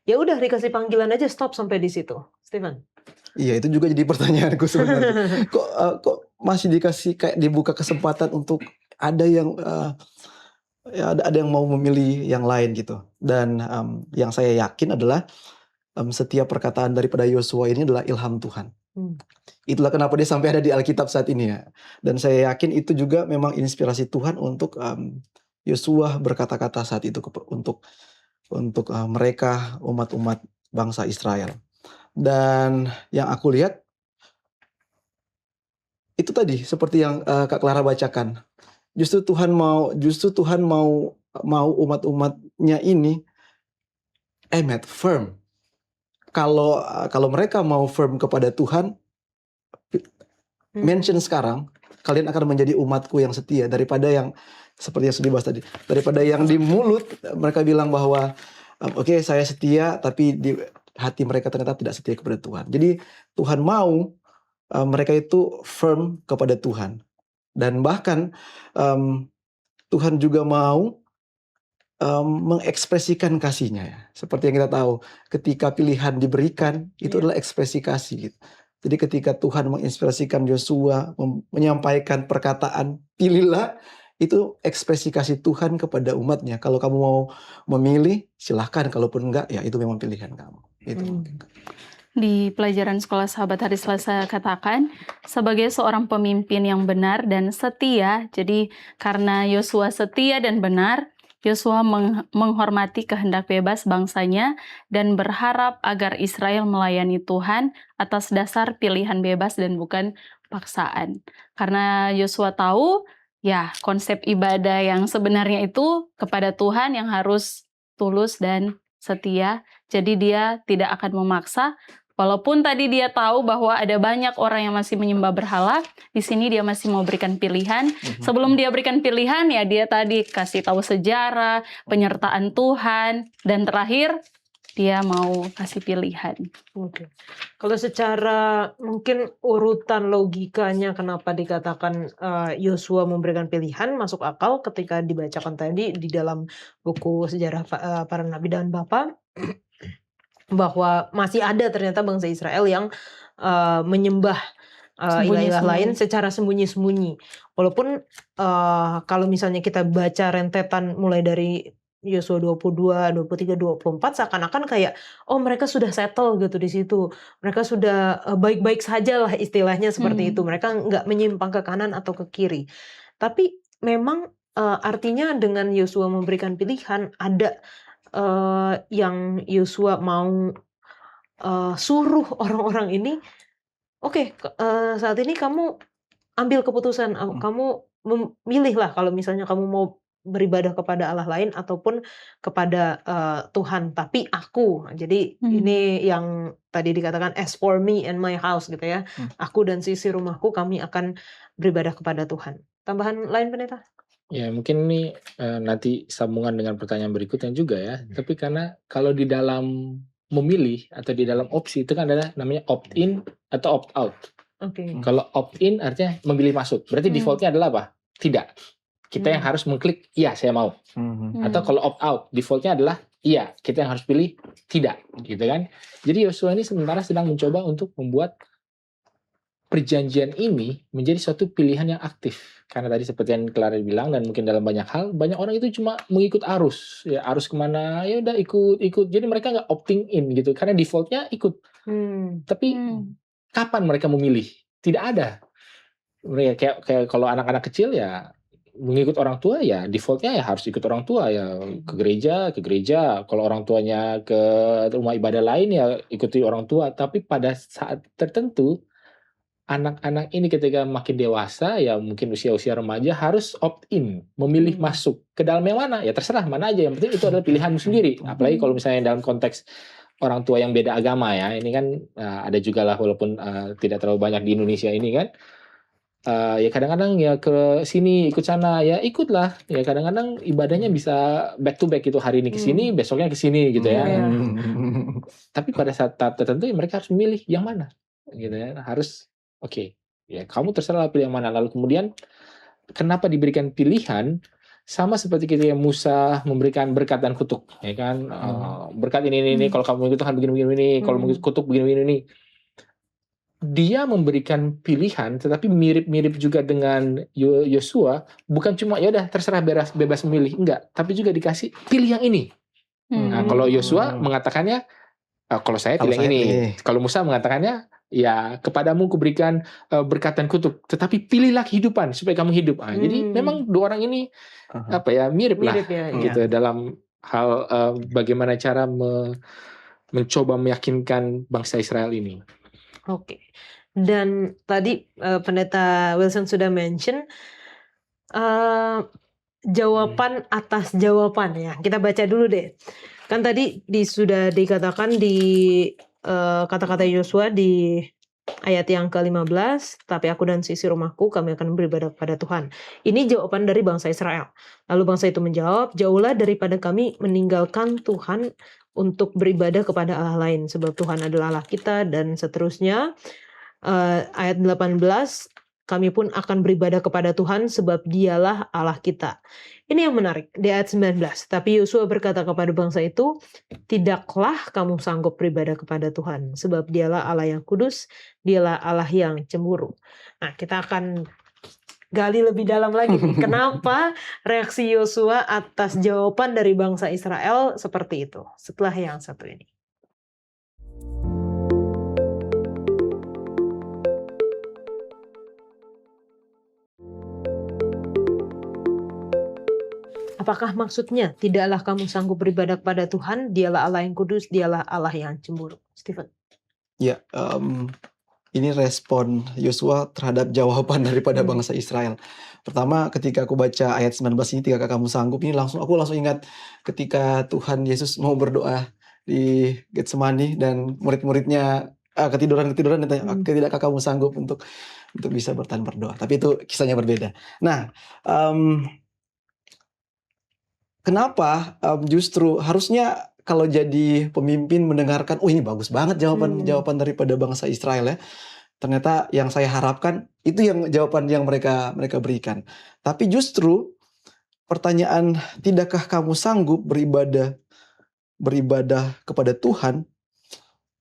Ya udah dikasih panggilan aja, stop sampai di situ. Stephen. Iya, itu juga jadi pertanyaanku sebenarnya. Kok masih dikasih kayak dibuka kesempatan untuk ada yang ya ada yang mau memilih yang lain gitu. Dan yang saya yakin adalah setiap perkataan daripada Yosua ini adalah ilham Tuhan. Itulah kenapa dia sampai ada di Alkitab saat ini ya. Dan saya yakin itu juga memang inspirasi Tuhan untuk Yosua berkata-kata saat itu untuk mereka umat-umat bangsa Israel. Dan yang aku lihat itu tadi seperti yang Kak Clara bacakan. Justru Tuhan mau umat-umatnya ini firm. Kalau mereka mau firm kepada Tuhan, mention sekarang, kalian akan menjadi umatku yang setia, daripada yang seperti yang sudah dibahas tadi, daripada yang di mulut mereka bilang bahwa oke, saya setia, tapi di hati mereka ternyata tidak setia kepada Tuhan. Jadi Tuhan mau mereka itu firm kepada Tuhan, dan bahkan Tuhan juga mau mengekspresikan kasihnya ya. Seperti yang kita tahu, ketika pilihan diberikan, itu adalah ekspresi kasih gitu. Jadi ketika Tuhan menginspirasikan Yosua, menyampaikan perkataan, pilihlah, itu ekspresi kasih Tuhan kepada umatnya. Kalau kamu mau memilih, silahkan. Kalaupun enggak, ya itu memang pilihan kamu. Itu mungkin. Di pelajaran Sekolah Sahabat hari Selasa katakan, sebagai seorang pemimpin yang benar dan setia, jadi karena Yosua setia dan benar, Yosua menghormati kehendak bebas bangsanya dan berharap agar Israel melayani Tuhan atas dasar pilihan bebas dan bukan paksaan. Karena Yosua tahu, ya konsep ibadah yang sebenarnya itu kepada Tuhan yang harus tulus dan setia. Jadi dia tidak akan memaksa. Walaupun tadi dia tahu bahwa ada banyak orang yang masih menyembah berhala, di sini dia masih mau berikan pilihan. Sebelum dia berikan pilihan, ya dia tadi kasih tahu sejarah, penyertaan Tuhan, dan terakhir dia mau kasih pilihan. Oke. Kalau secara mungkin urutan logikanya kenapa dikatakan Yosua memberikan pilihan masuk akal ketika dibacakan tadi di dalam buku sejarah para nabi dan bapa. Bahwa masih ada ternyata bangsa Israel yang menyembah ilah-ilah lain secara sembunyi-sembunyi. Walaupun kalau misalnya kita baca rentetan mulai dari Yosua 22, 23, 24 seakan-akan kayak mereka sudah settle gitu di situ. Mereka sudah baik-baik saja lah istilahnya seperti itu. Mereka nggak menyimpang ke kanan atau ke kiri. Tapi memang artinya dengan Yosua memberikan pilihan ada yang Yosua mau suruh orang-orang ini, oke, saat ini kamu ambil keputusan, kamu memilihlah kalau misalnya kamu mau beribadah kepada Allah lain ataupun kepada Tuhan, tapi aku. Jadi ini yang tadi dikatakan as for me and my house gitu ya. Aku dan sisi rumahku kami akan beribadah kepada Tuhan. Tambahan lain pendeta? Ya mungkin ini nanti sambungan dengan pertanyaan berikutnya juga ya. Tapi karena kalau di dalam memilih atau di dalam opsi itu kan ada namanya opt-in atau opt-out. Oke. Kalau opt-in artinya memilih masuk. Berarti defaultnya adalah apa? Tidak. Kita yang harus mengklik iya saya mau. Atau kalau opt-out, defaultnya adalah iya, kita yang harus pilih tidak, gitu kan? Jadi Yosua ini sementara sedang mencoba untuk membuat perjanjian ini menjadi suatu pilihan yang aktif. Karena tadi seperti yang Clara bilang dan mungkin dalam banyak hal, banyak orang itu cuma mengikut arus. Ya arus kemana, ya udah ikut. Jadi mereka nggak opting in gitu, karena defaultnya ikut. Tapi kapan mereka memilih? Tidak ada. Mereka kayak kalau anak-anak kecil ya mengikut orang tua ya defaultnya ya harus ikut orang tua ya ke gereja. Kalau orang tuanya ke rumah ibadah lain ya ikuti orang tua. Tapi pada saat tertentu anak-anak ini ketika makin dewasa ya mungkin usia-usia remaja harus opt in, memilih masuk ke dalam yang mana ya terserah mana aja, yang penting itu adalah pilihanmu sendiri. Apalagi kalau misalnya dalam konteks orang tua yang beda agama ya, ini kan ada juga lah walaupun tidak terlalu banyak di Indonesia ini kan. Ya kadang-kadang ya ke sini ikut sana ya ikutlah ya, kadang-kadang ibadahnya bisa back to back gitu, hari ini ke sini besoknya ke sini gitu ya. Tapi pada saat tertentu ya mereka harus memilih yang mana gitu ya, harus oke, ya kamu terserah pilih yang mana. Lalu kemudian kenapa diberikan pilihan sama seperti ketika Musa memberikan berkat dan kutuk ya kan, berkat ini kalau kamu ikut Tuhan begini, kalau mau kutuk begini. Dia memberikan pilihan, tetapi mirip-mirip juga dengan Yosua, bukan cuma ya udah terserah bebas memilih, enggak, tapi juga dikasih pilih yang ini. Nah, kalau Yosua mengatakannya, kalau saya pilih yang ini. Kalau Musa mengatakannya, ya kepadamu kuberikan berkat dan kutuk, tetapi pilihlah kehidupan supaya kamu hidup. Jadi memang dua orang ini mirip lah, gitu dalam hal bagaimana cara mencoba meyakinkan bangsa Israel ini. Oke. Dan tadi Pendeta Wilson sudah mention jawaban atas jawaban ya. Kita baca dulu deh. Kan tadi sudah dikatakan di kata-kata Yosua di ayat yang ke-15, tapi aku dan sisi rumahku kami akan beribadah kepada Tuhan. Ini jawaban dari bangsa Israel. Lalu bangsa itu menjawab, jauhlah daripada kami meninggalkan Tuhan untuk beribadah kepada Allah lain, sebab Tuhan adalah Allah kita, dan seterusnya. Ayat 18, kami pun akan beribadah kepada Tuhan sebab dialah Allah kita. Ini yang menarik di ayat 19. Tapi Yosua berkata kepada bangsa itu, tidaklah kamu sanggup beribadah kepada Tuhan sebab dialah Allah yang kudus, dialah Allah yang cemburu. Nah, kita akan gali lebih dalam lagi nih. Kenapa reaksi Yosua atas jawaban dari bangsa Israel seperti itu setelah yang satu ini. Apakah maksudnya tidaklah kamu sanggup beribadah kepada Tuhan, dialah Allah yang kudus, dialah Allah yang cemburu? Stephen. Ya, ini respon Yosua terhadap jawaban daripada bangsa Israel. Pertama, ketika aku baca ayat 19 ini, tidakkah kamu sanggup, ini aku langsung ingat ketika Tuhan Yesus mau berdoa di Getsemani dan murid-muridnya ketiduran dan tanya, tidakkah kamu sanggup untuk bisa bertahan berdoa. Tapi itu kisahnya berbeda. Nah, kenapa justru harusnya kalau jadi pemimpin mendengarkan, ini bagus banget jawaban daripada bangsa Israel ya. Ternyata yang saya harapkan itu yang jawaban yang mereka berikan. Tapi justru pertanyaan, tidakkah kamu sanggup beribadah kepada Tuhan,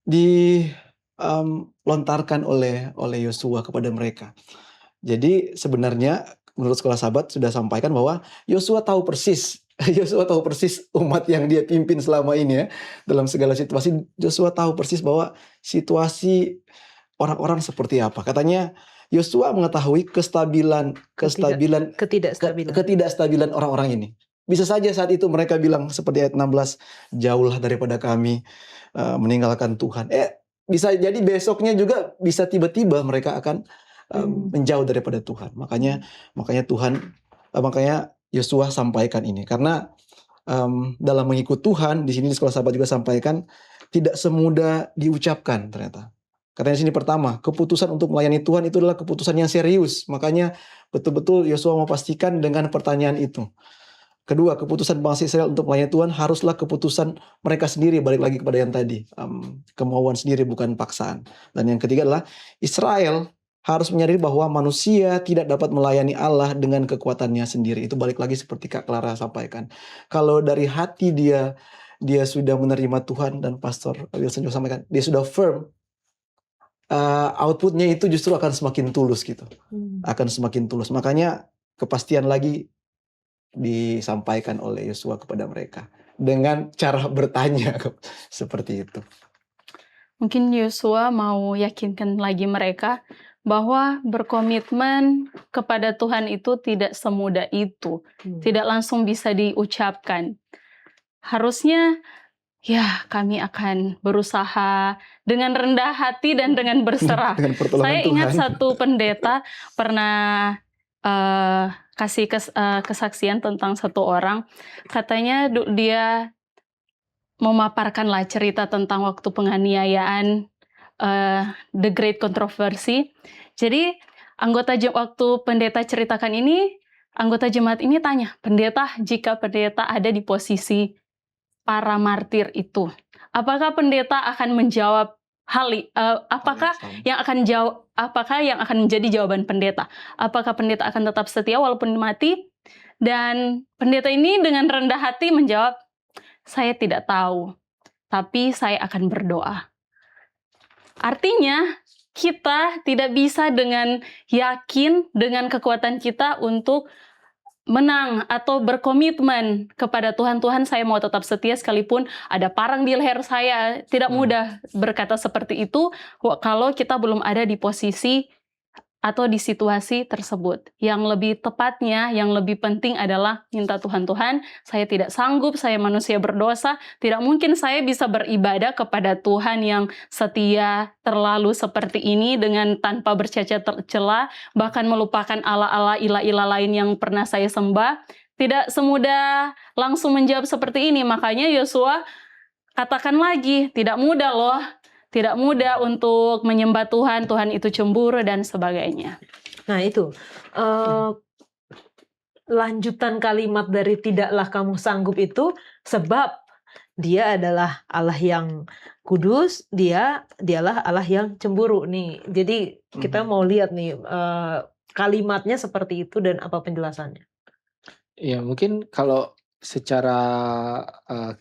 dilontarkan oleh Yosua kepada mereka. Jadi sebenarnya menurut Sekolah Sahabat sudah sampaikan bahwa Yosua tahu persis umat yang dia pimpin selama ini ya. Dalam segala situasi, Yosua tahu persis bahwa situasi orang-orang seperti apa. Katanya Yosua mengetahui ketidakstabilan orang-orang ini. Bisa saja saat itu mereka bilang seperti ayat 16, jauhlah daripada kami, meninggalkan Tuhan. Bisa jadi besoknya juga bisa tiba-tiba mereka akan menjauh daripada Tuhan. Makanya Yosua sampaikan ini. Karena dalam mengikut Tuhan, di sini di Sekolah Sahabat juga sampaikan, tidak semudah diucapkan ternyata. Karena di sini pertama, keputusan untuk melayani Tuhan itu adalah keputusan yang serius. Makanya betul-betul Yosua memastikan dengan pertanyaan itu. Kedua, keputusan bangsa Israel untuk melayani Tuhan haruslah keputusan mereka sendiri, balik lagi kepada yang tadi. Kemauan sendiri, bukan paksaan. Dan yang ketiga adalah Israel harus menyadari bahwa manusia tidak dapat melayani Allah dengan kekuatannya sendiri. Itu balik lagi seperti Kak Clara sampaikan. Kalau dari hati dia sudah menerima Tuhan, dan Pastor Wilson juga sampaikan, dia sudah firm, outputnya itu justru akan semakin tulus gitu. Akan semakin tulus. Makanya kepastian lagi disampaikan oleh Yosua kepada mereka dengan cara bertanya seperti itu. Mungkin Yosua mau yakinkan lagi mereka bahwa berkomitmen kepada Tuhan itu tidak semudah itu. Tidak langsung bisa diucapkan. Harusnya, ya kami akan berusaha dengan rendah hati dan dengan berserah. Dengan pertolongan Saya Tuhan. ingat satu pendeta pernah kasih kesaksian tentang satu orang. Katanya dia memaparkanlah cerita tentang waktu penganiayaan The Great Controversy. Jadi waktu pendeta ceritakan ini, anggota jemaat ini tanya, pendeta, jika pendeta ada di posisi para martir itu, apakah pendeta akan menjawab apakah yang akan menjadi jawaban pendeta? Apakah pendeta akan tetap setia walaupun mati? Dan pendeta ini dengan rendah hati menjawab, saya tidak tahu, tapi saya akan berdoa. Artinya, kita tidak bisa dengan yakin dengan kekuatan kita untuk menang atau berkomitmen kepada Tuhan. Tuhan, saya mau tetap setia sekalipun ada parang di leher saya. Tidak mudah berkata seperti itu kalau kita belum ada di posisi atau di situasi tersebut. Yang lebih tepatnya, yang lebih penting adalah minta Tuhan, saya tidak sanggup, saya manusia berdosa, tidak mungkin saya bisa beribadah kepada Tuhan yang setia terlalu seperti ini dengan tanpa bercacat tercela, bahkan melupakan Allah-Allah, ilah-ilah lain yang pernah saya sembah. Tidak semudah langsung menjawab seperti ini. Makanya Yosua katakan lagi, tidak mudah loh. Tidak mudah untuk menyembah Tuhan, Tuhan itu cemburu dan sebagainya. Nah itu, lanjutan kalimat dari tidaklah kamu sanggup itu, sebab dia adalah Allah yang kudus, dialah Allah yang cemburu nih. Jadi kita mau lihat nih kalimatnya seperti itu dan apa penjelasannya. Ya mungkin kalau secara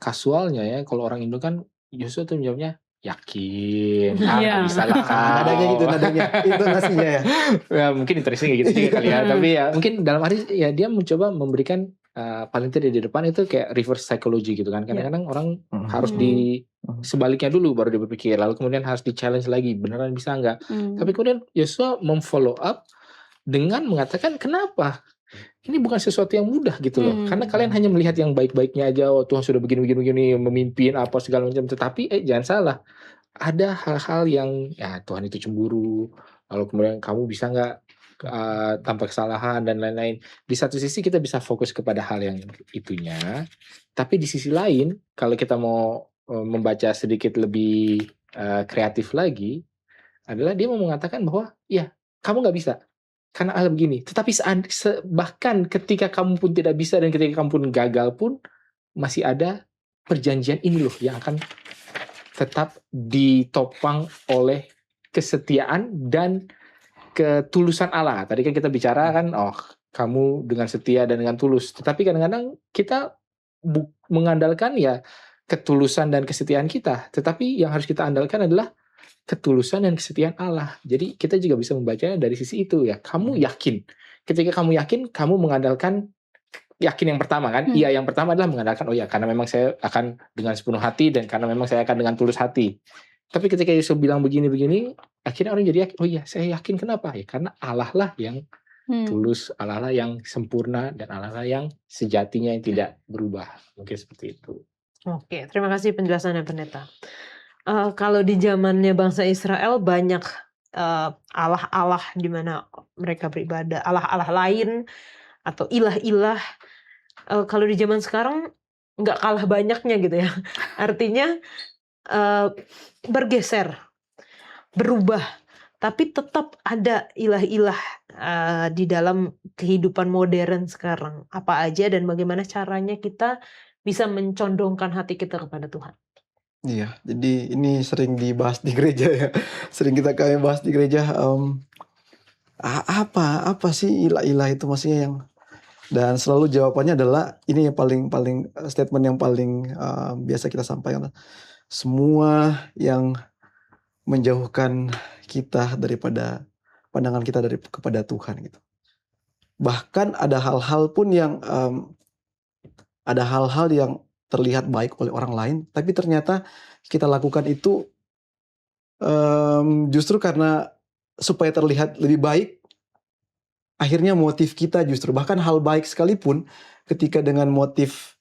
kasualnya ya, kalau orang Indo kan Yosua tuh jawabnya yakin, Iya. bisa lah Nadanya gitu, nadanya. Intonasinya ya. ya mungkin interesting kayak gitu juga kali ya. Tapi ya mungkin dalam arti ya dia mencoba memberikan paling tidak di depan itu kayak reverse psychology gitu kan. Kadang-kadang orang harus di sebaliknya dulu baru dia berpikir, lalu kemudian harus di challenge lagi, beneran bisa nggak? Tapi kemudian Yosua memfollow up dengan mengatakan kenapa? Ini bukan sesuatu yang mudah gitu loh. Karena kalian hanya melihat yang baik-baiknya aja. Oh Tuhan sudah begini, memimpin apa segala macam. Tetapi jangan salah. Ada hal-hal yang ya Tuhan itu cemburu. Lalu kemudian kamu bisa nggak tanpa kesalahan dan lain-lain. Di satu sisi kita bisa fokus kepada hal yang itunya. Tapi di sisi lain kalau kita mau membaca sedikit lebih kreatif lagi. Adalah dia mau mengatakan bahwa ya kamu nggak bisa. Karena Allah begini, tetapi bahkan ketika kamu pun tidak bisa dan ketika kamu pun gagal pun masih ada perjanjian ini loh yang akan tetap ditopang oleh kesetiaan dan ketulusan Allah. Tadi kan kita bicara kan, kamu dengan setia dan dengan tulus. Tetapi kadang-kadang kita mengandalkan ya ketulusan dan kesetiaan kita. Tetapi yang harus kita andalkan adalah ketulusan dan kesetiaan Allah. Jadi kita juga bisa membacanya dari sisi itu ya. Kamu yakin. Ketika kamu yakin, kamu mengandalkan yakin yang pertama kan. Iya, yang pertama adalah mengandalkan karena memang saya akan dengan sepenuh hati dan karena memang saya akan dengan tulus hati. Tapi ketika Yesus bilang begini-begini, akhirnya orang jadi yakin. Oh iya, saya yakin kenapa? Ya karena Allah lah yang tulus, Allah lah yang sempurna dan Allah lah yang sejatinya yang tidak berubah. Mungkin seperti itu. Oke, terima kasih penjelasannya pendeta. Kalau di zamannya bangsa Israel banyak Allah-Allah di mana mereka beribadah, Allah-Allah lain atau ilah-ilah kalau di zaman sekarang nggak kalah banyaknya gitu ya. Artinya bergeser, berubah, tapi tetap ada ilah-ilah di dalam kehidupan modern sekarang. Apa aja dan bagaimana caranya kita bisa mencondongkan hati kita kepada Tuhan. Iya, jadi ini sering dibahas di gereja ya. Sering kami bahas di gereja. Apa sih ilah-ilah itu maksudnya yang, dan selalu jawabannya adalah ini yang paling statement yang paling biasa kita sampaikan. Semua yang menjauhkan kita daripada pandangan kita kepada Tuhan gitu. Bahkan ada hal-hal pun yang terlihat baik oleh orang lain, tapi ternyata kita lakukan itu justru karena supaya terlihat lebih baik. Akhirnya motif kita justru, bahkan hal baik sekalipun, ketika dengan motif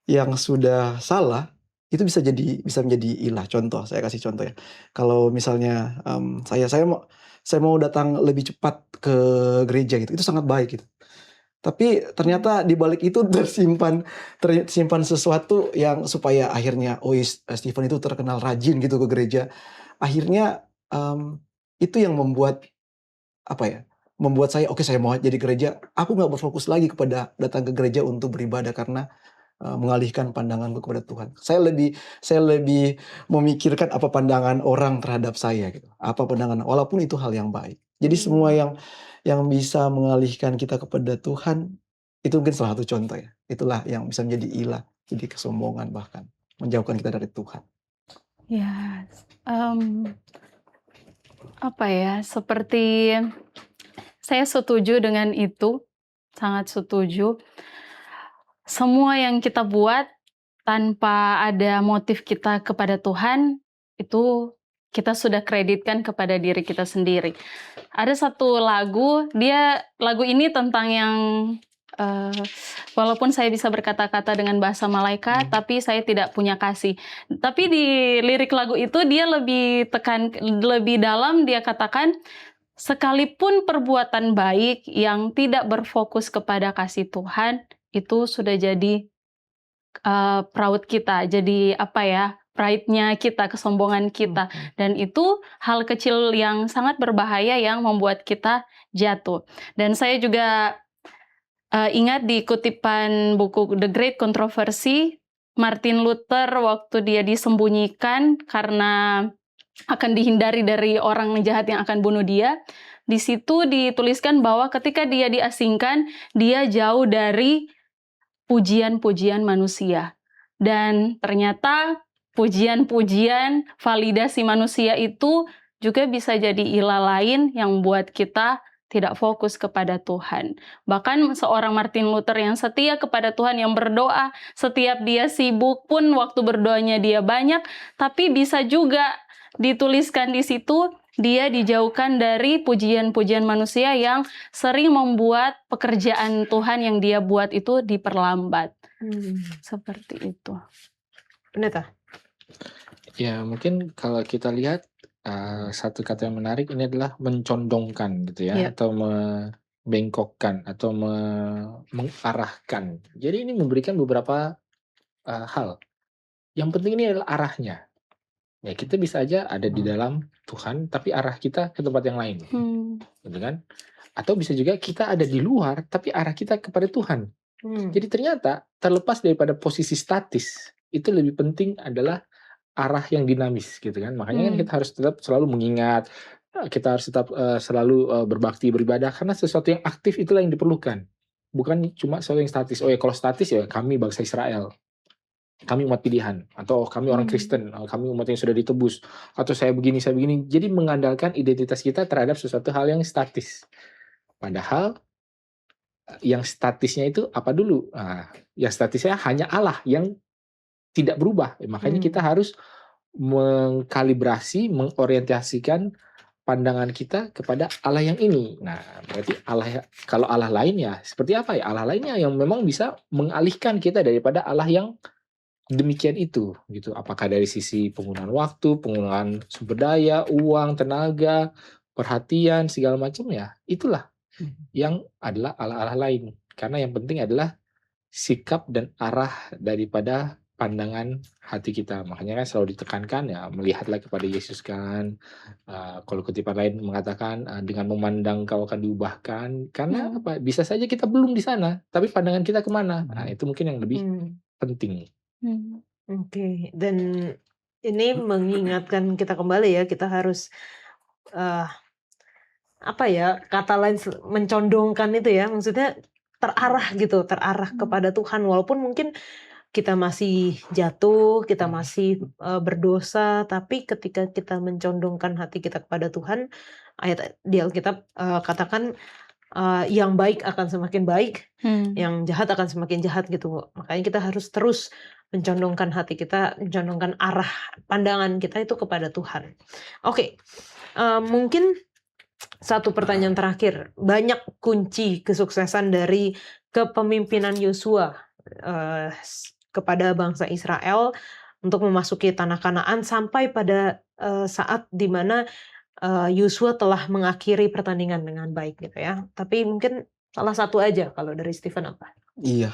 yang sudah salah, itu bisa menjadi ilah. Contoh, saya kasih contoh ya. Kalau misalnya saya mau datang lebih cepat ke gereja gitu, itu sangat baik gitu. Tapi ternyata di balik itu tersimpan sesuatu yang supaya akhirnya Stephen itu terkenal rajin gitu ke gereja. Akhirnya itu yang membuat saya saya mau jadi gereja. Aku nggak berfokus lagi kepada datang ke gereja untuk beribadah karena mengalihkan pandanganku kepada Tuhan. Saya lebih memikirkan apa pandangan orang terhadap saya gitu. Apa pandangan, walaupun itu hal yang baik. Jadi semua yang bisa mengalihkan kita kepada Tuhan, itu mungkin salah satu contoh ya. Itulah yang bisa menjadi ilah, jadi kesombongan, bahkan menjauhkan kita dari Tuhan. Ya, seperti saya setuju dengan itu, sangat setuju. Semua yang kita buat tanpa ada motif kita kepada Tuhan, itu kita sudah kreditkan kepada diri kita sendiri. Ada satu lagu ini tentang yang walaupun saya bisa berkata-kata dengan bahasa malaikat, tapi saya tidak punya kasih. Tapi di lirik lagu itu dia lebih dalam, dia katakan, sekalipun perbuatan baik yang tidak berfokus kepada kasih Tuhan, itu sudah jadi proud kita, jadi pride-nya kita, kesombongan kita. Dan itu hal kecil yang sangat berbahaya yang membuat kita jatuh. Dan saya juga ingat di kutipan buku The Great Controversy, Martin Luther waktu dia disembunyikan karena akan dihindari dari orang jahat yang akan bunuh dia. Di situ dituliskan bahwa ketika dia diasingkan, dia jauh dari pujian-pujian manusia. Dan ternyata pujian-pujian, validasi manusia itu juga bisa jadi ilah lain yang membuat kita tidak fokus kepada Tuhan. Bahkan seorang Martin Luther yang setia kepada Tuhan, yang berdoa, setiap dia sibuk pun waktu berdoanya dia banyak, tapi bisa juga dituliskan di situ, dia dijauhkan dari pujian-pujian manusia yang sering membuat pekerjaan Tuhan yang dia buat itu diperlambat. Seperti itu. Pendeta? Ya, mungkin kalau kita lihat satu kata yang menarik ini adalah mencondongkan gitu ya, atau membengkokkan atau mengarahkan. Jadi ini memberikan beberapa hal. Yang penting ini adalah arahnya. Ya, kita bisa aja ada di dalam Tuhan, tapi arah kita ke tempat yang lain, gitu kan? Atau bisa juga kita ada di luar, tapi arah kita kepada Tuhan. Jadi ternyata terlepas daripada posisi statis, itu lebih penting adalah arah yang dinamis, gitu kan? Makanya kan kita harus tetap selalu mengingat, kita harus tetap selalu berbakti, beribadah, karena sesuatu yang aktif itulah yang diperlukan, bukan cuma sesuatu yang statis. Oh ya, kalau statis ya kami bangsa Israel, kami umat pilihan, atau kami orang Kristen, kami umat yang sudah ditebus, atau saya begini. Jadi mengandalkan identitas kita terhadap sesuatu hal yang statis. Padahal yang statisnya itu apa dulu? Yang statisnya hanya Allah yang tidak berubah. Makanya kita harus mengkalibrasi, mengorientasikan pandangan kita kepada Allah yang ini. Nah, berarti kalau Allah lain ya seperti apa ya? Allah lainnya yang memang bisa mengalihkan kita daripada Allah yang demikian itu, gitu. Apakah dari sisi penggunaan waktu, penggunaan sumber daya, uang, tenaga, perhatian, segala macam ya, itulah yang adalah Allah-Allah lain. Karena yang penting adalah sikap dan arah daripada pandangan hati kita. Makanya kan selalu ditekankan ya melihatlah kepada Yesus kan. Kalau kutipan lain mengatakan dengan memandang kau akan diubahkan. Karena Hmm. apa? Bisa saja kita belum di sana, tapi pandangan kita kemana? Nah itu mungkin yang lebih penting. Hmm. Oke, dan ini mengingatkan kita kembali ya, kita harus apa ya, kata lain mencondongkan itu ya, maksudnya terarah gitu, terarah kepada Tuhan walaupun mungkin kita masih jatuh, kita masih berdosa, tapi ketika kita mencondongkan hati kita kepada Tuhan, ayat di Alkitab katakan yang baik akan semakin baik, Hmm. yang jahat akan semakin jahat gitu. Makanya kita harus terus mencondongkan hati kita, mencondongkan arah pandangan kita itu kepada Tuhan. Oke, mungkin satu pertanyaan terakhir. Banyak kunci kesuksesan dari kepemimpinan Yosua kepada bangsa Israel untuk memasuki tanah Kanaan sampai pada saat di mana Yosua telah mengakhiri pertandingan dengan baik gitu ya. Tapi mungkin salah satu aja kalau dari Stephen apa? Iya,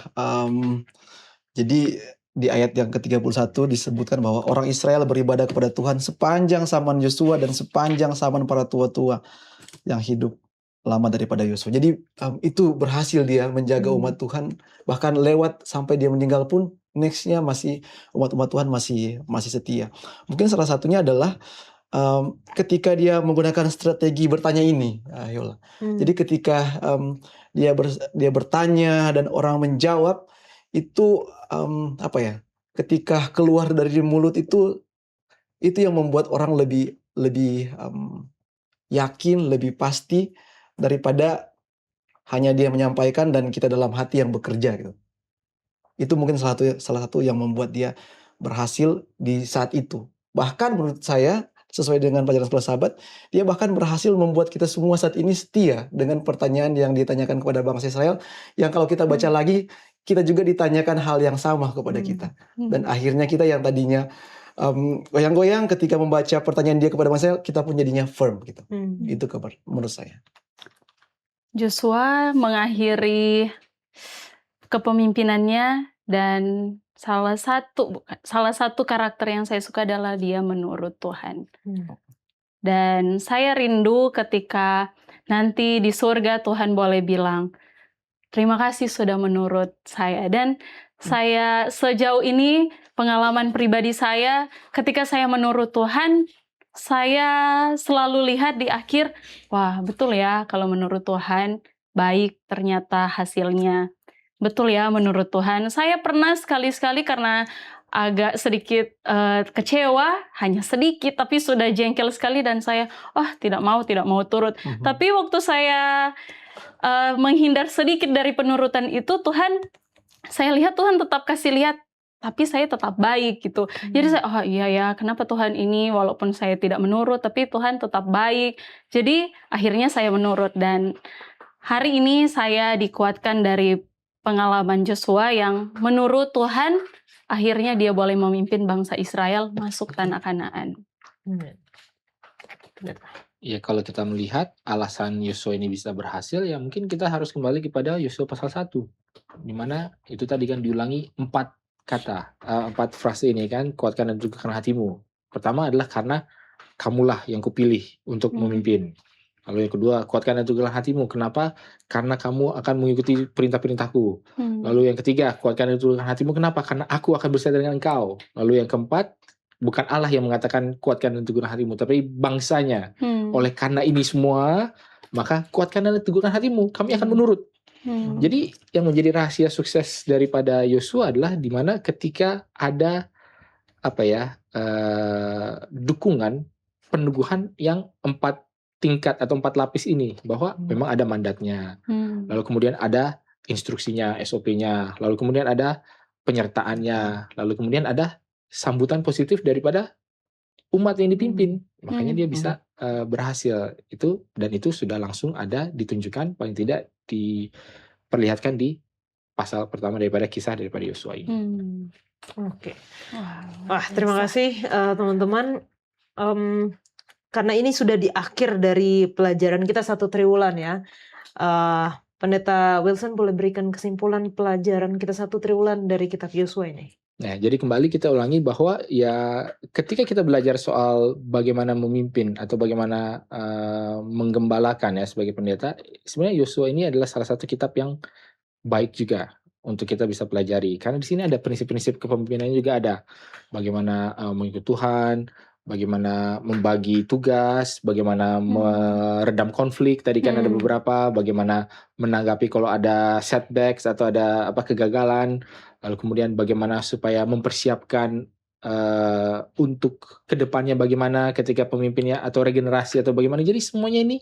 jadi di ayat yang ke-31 disebutkan bahwa orang Israel beribadah kepada Tuhan sepanjang zaman Yosua dan sepanjang zaman para tua-tua yang hidup lama daripada Yosua. Jadi itu berhasil dia menjaga umat Tuhan, bahkan lewat sampai dia meninggal pun nextnya masih umat-umat Tuhan masih setia. Mungkin salah satunya adalah ketika dia menggunakan strategi bertanya ini, Yola. Jadi ketika dia bertanya dan orang menjawab itu apa ya? Ketika keluar dari mulut itu yang membuat orang lebih yakin, lebih pasti daripada hanya dia menyampaikan dan kita dalam hati yang bekerja gitu. Itu mungkin salah satu yang membuat dia berhasil di saat itu. Bahkan menurut saya sesuai dengan pelajaran sekolah sahabat, dia bahkan berhasil membuat kita semua saat ini setia dengan pertanyaan yang ditanyakan kepada bangsa Israel, yang kalau kita baca lagi, kita juga ditanyakan hal yang sama kepada kita. Dan akhirnya kita yang tadinya goyang-goyang ketika membaca pertanyaan dia kepada bangsa Israel, kita pun jadinya firm gitu. Itu kabar menurut saya. Joshua mengakhiri kepemimpinannya dan salah satu karakter yang saya suka adalah dia menurut Tuhan. Dan saya rindu ketika nanti di surga Tuhan boleh bilang, terima kasih sudah menurut saya. Dan saya sejauh ini pengalaman pribadi saya ketika saya menurut Tuhan, saya selalu lihat di akhir, wah betul ya kalau menurut Tuhan baik ternyata hasilnya. Betul ya menurut Tuhan. Saya pernah sekali-sekali karena agak sedikit kecewa, hanya sedikit, tapi sudah jengkel sekali dan saya, tidak mau turut. Tapi waktu saya menghindar sedikit dari penurutan itu, saya lihat Tuhan tetap kasih lihat, tapi saya tetap baik gitu. Jadi saya, iya ya, kenapa Tuhan ini walaupun saya tidak menurut, tapi Tuhan tetap baik. Jadi akhirnya saya menurut dan hari ini saya dikuatkan dari pengalaman Joshua yang menurut Tuhan, akhirnya dia boleh memimpin bangsa Israel masuk tanah Kanaan. Ya kalau kita melihat alasan Yosua ini bisa berhasil, ya mungkin kita harus kembali kepada Yosua pasal 1. Di mana itu tadi kan diulangi 4 kata, 4 frase ini kan, kuatkan dan teguhkan hatimu. Pertama adalah karena kamulah yang kupilih untuk memimpin. Lalu yang kedua, kuatkan dan teguhkan hatimu. Kenapa? Karena kamu akan mengikuti perintah-perintahku. Lalu yang ketiga, kuatkan dan teguhkan hatimu. Kenapa? Karena aku akan bersama dengan engkau. Lalu yang keempat, bukan Allah yang mengatakan kuatkan dan teguhkan hatimu, tapi bangsanya. Oleh karena ini semua, maka kuatkan dan teguhkan hatimu. Kami akan menurut. Jadi yang menjadi rahasia sukses daripada Yosua adalah di mana ketika ada dukungan, peneguhan yang 4 tingkat atau 4 lapis ini, bahwa memang ada mandatnya, lalu kemudian ada instruksinya, SOP-nya, lalu kemudian ada penyertaannya, lalu kemudian ada sambutan positif daripada umat yang dipimpin. Makanya dia bisa berhasil itu, dan itu sudah langsung ada ditunjukkan, paling tidak diperlihatkan di pasal pertama daripada kisah daripada Yosua ini. Oke. Wah, terima kasih teman-teman. Karena ini sudah di akhir dari pelajaran kita 1 triwulan ya. Pendeta Wilson boleh berikan kesimpulan pelajaran kita 1 triwulan dari kitab Yosua ini? Nah, jadi kembali kita ulangi bahwa ya ketika kita belajar soal bagaimana memimpin atau bagaimana menggembalakan ya sebagai pendeta, sebenarnya Yosua ini adalah salah satu kitab yang baik juga untuk kita bisa pelajari. Karena di sini ada prinsip-prinsip kepemimpinannya juga ada. Bagaimana mengikut Tuhan, bagaimana membagi tugas, bagaimana meredam konflik, tadi kan ada beberapa, bagaimana menanggapi kalau ada setbacks atau ada kegagalan, lalu kemudian bagaimana supaya mempersiapkan untuk kedepannya bagaimana ketika pemimpinnya atau regenerasi atau bagaimana. Jadi semuanya ini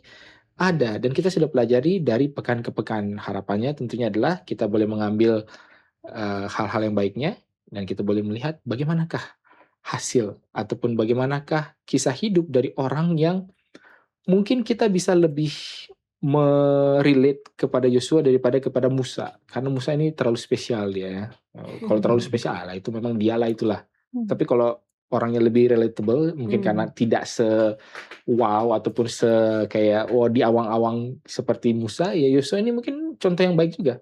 ada dan kita sudah pelajari dari pekan ke pekan. Harapannya tentunya adalah kita boleh mengambil hal-hal yang baiknya dan kita boleh melihat bagaimanakah hasil ataupun bagaimanakah kisah hidup dari orang yang mungkin kita bisa lebih merelate kepada Yosua daripada kepada Musa, karena Musa ini terlalu spesial dia ya. Kalau terlalu spesial lah itu memang dialah itulah. Tapi kalau orangnya lebih relatable mungkin karena tidak wow ataupun kayak di awang-awang seperti Musa, ya Yosua ini mungkin contoh yang baik juga.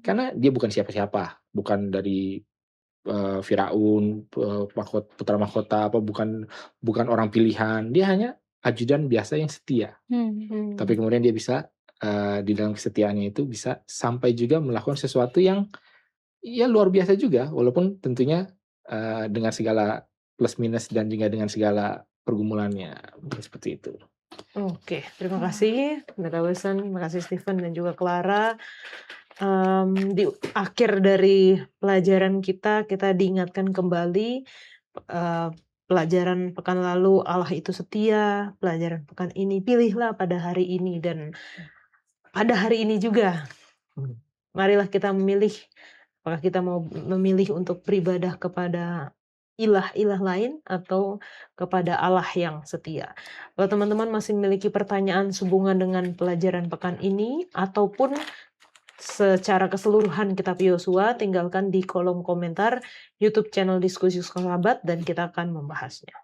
Karena dia bukan siapa-siapa, bukan dari Firaun, putra mahkota, bukan orang pilihan. Dia hanya ajudan biasa yang setia. Tapi kemudian dia bisa di dalam kesetiaannya itu bisa sampai juga melakukan sesuatu yang ya luar biasa juga, walaupun tentunya dengan segala plus minus dan juga dengan segala pergumulannya, seperti itu. Oke, terima kasih Pendeta Wilson, terima kasih Stephen dan juga Clara. Di akhir dari pelajaran kita diingatkan kembali pelajaran pekan lalu Allah itu setia, pelajaran pekan ini pilihlah pada hari ini dan pada hari ini juga. Marilah kita memilih, apakah kita mau memilih untuk beribadah kepada ilah-ilah lain atau kepada Allah yang setia. Kalau teman-teman masih memiliki pertanyaan sehubungan dengan pelajaran pekan ini ataupun secara keseluruhan kitab Yosua, tinggalkan di kolom komentar YouTube channel Diskusi Sekolah Sahabat dan kita akan membahasnya.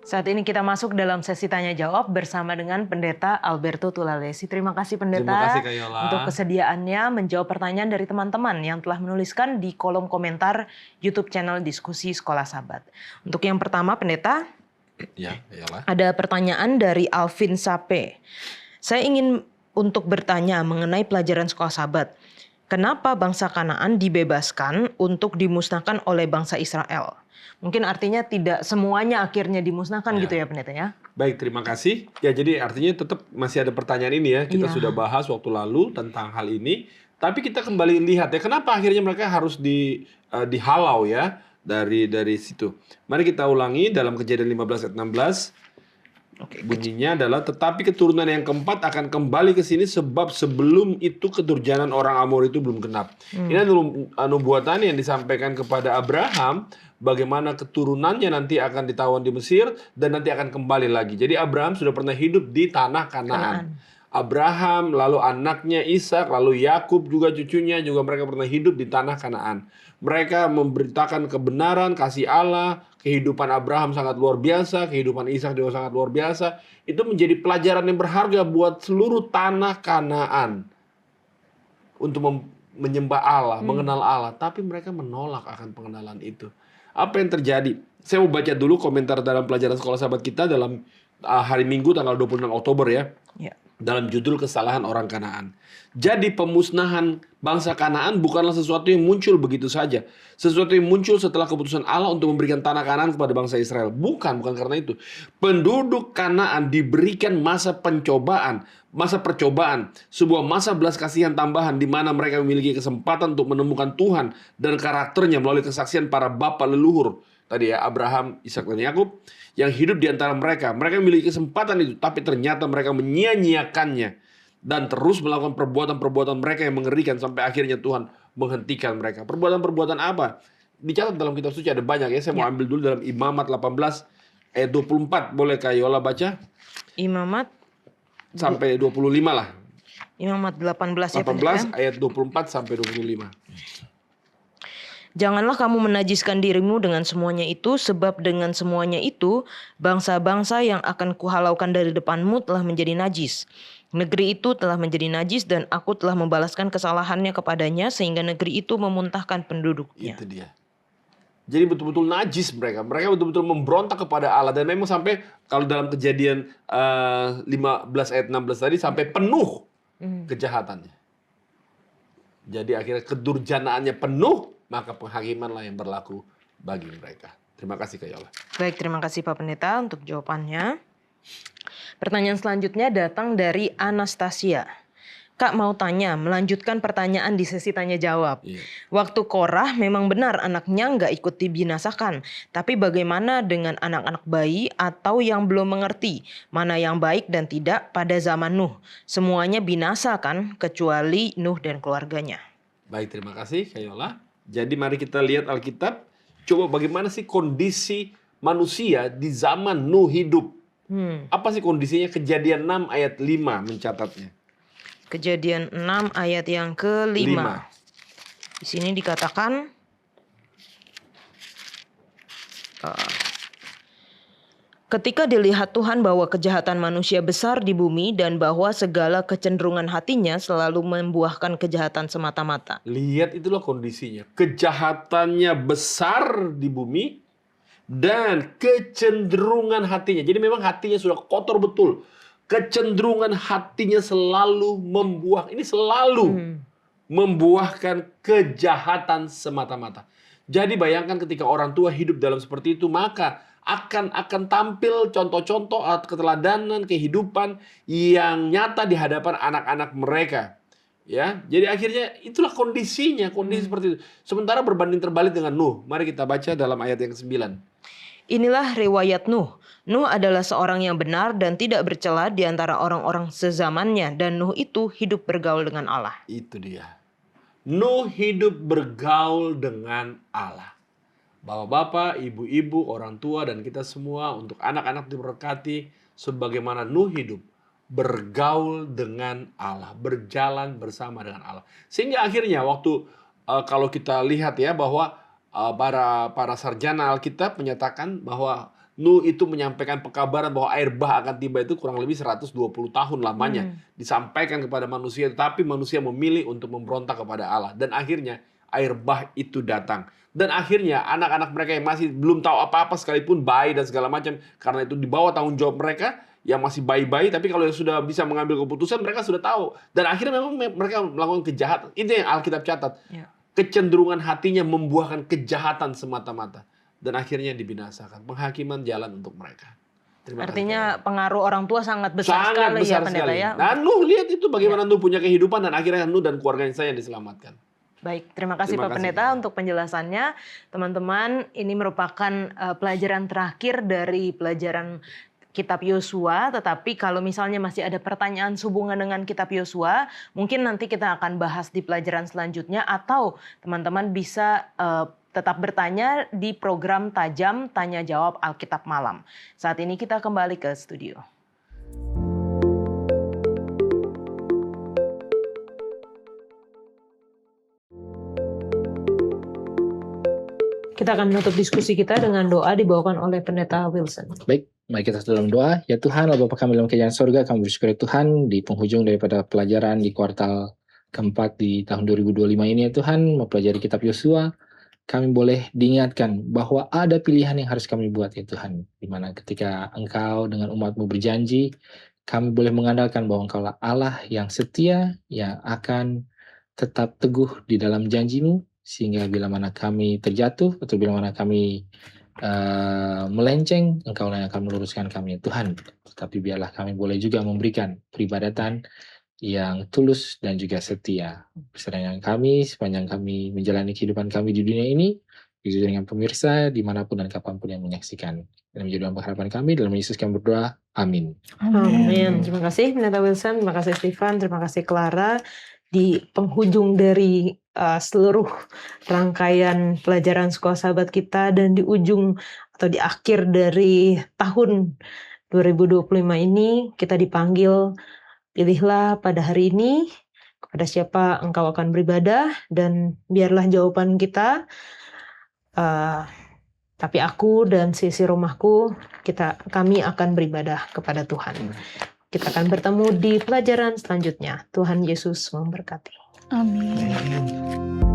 Saat ini kita masuk dalam sesi tanya jawab bersama dengan Pendeta Alberto Tulalesi. Terima kasih Pendeta Terima kasih, Kak Yola, untuk kesediaannya menjawab pertanyaan dari teman-teman yang telah menuliskan di kolom komentar YouTube channel Diskusi Sekolah Sahabat. Untuk yang pertama Pendeta, Ya, Yola. ada pertanyaan dari Alvin Sape. Saya ingin untuk bertanya mengenai pelajaran Sekolah Sahabat. Kenapa bangsa Kanaan dibebaskan untuk dimusnahkan oleh bangsa Israel? Mungkin artinya tidak semuanya akhirnya dimusnahkan gitu ya Pendeta ya? Baik, terima kasih. Ya, jadi artinya tetap masih ada pertanyaan ini ya. Kita sudah bahas waktu lalu tentang hal ini. Tapi kita kembali lihat ya, kenapa akhirnya mereka harus dihalau ya dari situ. Mari kita ulangi dalam Kejadian 15 ayat 16. Bunyinya adalah, tetapi keturunan yang keempat akan kembali ke sini sebab sebelum itu kedurjanan orang Amor itu belum genap. Ini adalah nubuatan yang disampaikan kepada Abraham, bagaimana keturunannya nanti akan ditawan di Mesir dan nanti akan kembali lagi. Jadi Abraham sudah pernah hidup di tanah Kanaan. Abraham, lalu anaknya Ishak, lalu Yakub juga cucunya juga mereka pernah hidup di tanah Kanaan. Mereka memberitakan kebenaran, kasih Allah, kehidupan Abraham sangat luar biasa, kehidupan Ishak juga sangat luar biasa. Itu menjadi pelajaran yang berharga buat seluruh tanah Kanaan untuk menyembah Allah, mengenal Allah. Tapi mereka menolak akan pengenalan itu. Apa yang terjadi? Saya mau baca dulu komentar dalam pelajaran Sekolah Sahabat kita dalam hari Minggu tanggal 26 Oktober ya. Dalam judul kesalahan orang Kanaan. Jadi pemusnahan bangsa Kanaan bukanlah sesuatu yang muncul begitu saja. Sesuatu yang muncul setelah keputusan Allah untuk memberikan tanah Kanaan kepada bangsa Israel. Bukan karena itu. Penduduk Kanaan diberikan masa percobaan, sebuah masa belas kasihan tambahan di mana mereka memiliki kesempatan untuk menemukan Tuhan dan karakternya melalui kesaksian para bapa leluhur. Tadi ya, Abraham, Ishak dan Yakub yang hidup di antara mereka. Mereka memiliki kesempatan itu, tapi ternyata mereka menyia-nyiakannya dan terus melakukan perbuatan-perbuatan mereka yang mengerikan sampai akhirnya Tuhan menghentikan mereka. Perbuatan-perbuatan apa? Dicatat dalam kitab suci ada banyak ya. Saya mau ambil dulu dalam Imamat 18 ayat 24. Boleh Kak Yola baca? Imamat sampai 25 lah. Imamat 18 ya 18 ayat 24 sampai 25. Janganlah kamu menajiskan dirimu dengan semuanya itu, sebab dengan semuanya itu, bangsa-bangsa yang akan kuhalaukan dari depanmu telah menjadi najis. Negeri itu telah menjadi najis dan aku telah membalaskan kesalahannya kepadanya sehingga negeri itu memuntahkan penduduknya. Itu dia. Jadi betul-betul najis mereka. Mereka betul-betul memberontak kepada Allah. Dan memang sampai kalau dalam Kejadian 15 ayat 16 tadi sampai penuh kejahatannya. Jadi akhirnya kedurjanaannya penuh, maka penghakimanlah yang berlaku bagi mereka. Terima kasih Kak Yola. Baik, terima kasih Pak Pendeta untuk jawabannya. Pertanyaan selanjutnya datang dari Anastasia. Kak mau tanya, melanjutkan pertanyaan di sesi tanya jawab. Iya. Waktu Korah memang benar anaknya nggak ikut dibinasakan. Tapi bagaimana dengan anak-anak bayi atau yang belum mengerti mana yang baik dan tidak pada zaman Nuh? Semuanya binasa kan, kecuali Nuh dan keluarganya. Baik, terima kasih Kak Yola. Jadi mari kita lihat Alkitab. Coba bagaimana sih kondisi manusia di zaman Nuh hidup. Apa sih kondisinya? Kejadian 6 ayat 5 mencatatnya. Kejadian 6 ayat yang ke-5. Di sini dikatakan ketika dilihat Tuhan bahwa kejahatan manusia besar di bumi dan bahwa segala kecenderungan hatinya selalu membuahkan kejahatan semata-mata. Lihat itulah kondisinya. Kejahatannya besar di bumi dan kecenderungan hatinya. Jadi memang hatinya sudah kotor betul. Kecenderungan hatinya selalu membuahkan kejahatan semata-mata. Jadi bayangkan ketika orang tua hidup dalam seperti itu, maka akan tampil contoh-contoh keteladanan kehidupan yang nyata di hadapan anak-anak mereka. Ya, jadi akhirnya itulah kondisinya, kondisi seperti itu. Sementara berbanding terbalik dengan Nuh. Mari kita baca dalam ayat yang ke-9. Inilah riwayat Nuh. Nuh adalah seorang yang benar dan tidak bercela di antara orang-orang sezamannya. Dan Nuh itu hidup bergaul dengan Allah. Itu dia. Nuh hidup bergaul dengan Allah. Bapak-bapak, ibu-ibu, orang tua, dan kita semua untuk anak-anak diberkati. Sebagaimana Nuh hidup bergaul dengan Allah. Berjalan bersama dengan Allah. Sehingga akhirnya waktu kalau kita lihat ya bahwa para sarjana Alkitab menyatakan bahwa Nuh itu menyampaikan pekabaran bahwa air bah akan tiba itu kurang lebih 120 tahun lamanya. Disampaikan kepada manusia, tetapi manusia memilih untuk memberontak kepada Allah. Dan akhirnya air bah itu datang. Dan akhirnya anak-anak mereka yang masih belum tahu apa-apa sekalipun bayi dan segala macam. Karena itu di bawah tanggung jawab mereka yang masih bayi-bayi. Tapi kalau yang sudah bisa mengambil keputusan mereka sudah tahu. Dan akhirnya memang mereka melakukan kejahatan. Itu yang Alkitab catat. Ya. Kecenderungan hatinya membuahkan kejahatan semata-mata. Dan akhirnya dibinasakan. Penghakiman jalan untuk mereka. Artinya pengaruh orang tua sangat besar sangat sekali besar ya Pendeta sekali. ya. Nah Nuh lihat itu bagaimana Nuh punya kehidupan dan akhirnya Nuh dan keluarganya saya yang diselamatkan. Baik, terima kasih Terima Pak kasih. Pendeta untuk penjelasannya. Teman-teman, ini merupakan pelajaran terakhir dari pelajaran Kitab Yosua, tetapi kalau misalnya masih ada pertanyaan sehubungan dengan Kitab Yosua, mungkin nanti kita akan bahas di pelajaran selanjutnya atau teman-teman bisa tetap bertanya di program Tajam Tanya Jawab Alkitab Malam. Saat ini kita kembali ke studio. Kita akan menutup diskusi kita dengan doa dibawakan oleh Pendeta Wilson. Baik, mari kita dalam doa. Ya Tuhan, Allah Bapa kami dalam kerajaan surga, kami bersyukur ya Tuhan di penghujung daripada pelajaran di kuartal keempat di tahun 2025 ini ya Tuhan, mempelajari kitab Yosua, kami boleh diingatkan bahwa ada pilihan yang harus kami buat ya Tuhan, di mana ketika Engkau dengan umat-Mu berjanji, kami boleh mengandalkan bahwa Engkaulah Allah yang setia, yang akan tetap teguh di dalam janji-Mu, sehingga bila mana kami terjatuh atau bila mana kami melenceng, Engkau yang akan meluruskan kami Tuhan. Tetapi biarlah kami boleh juga memberikan peribadatan yang tulus dan juga setia bersama dengan kami sepanjang kami menjalani kehidupan kami di dunia ini, begitu dengan pemirsa dimanapun dan kapanpun yang menyaksikan. Dan menjadi harapan kami dalam Yesus kami berdoa. Amin. Amin. Terima kasih Pendeta Wilson, terima kasih Stephen, terima kasih Clara. Di penghujung dari seluruh rangkaian pelajaran sekolah sahabat kita dan di ujung atau di akhir dari tahun 2025 ini kita dipanggil, pilihlah pada hari ini kepada siapa engkau akan beribadah, dan biarlah jawaban kita Tapi aku dan sisi rumahku, kami akan beribadah kepada Tuhan. Kita akan bertemu di pelajaran selanjutnya. Tuhan Yesus memberkati. Amin.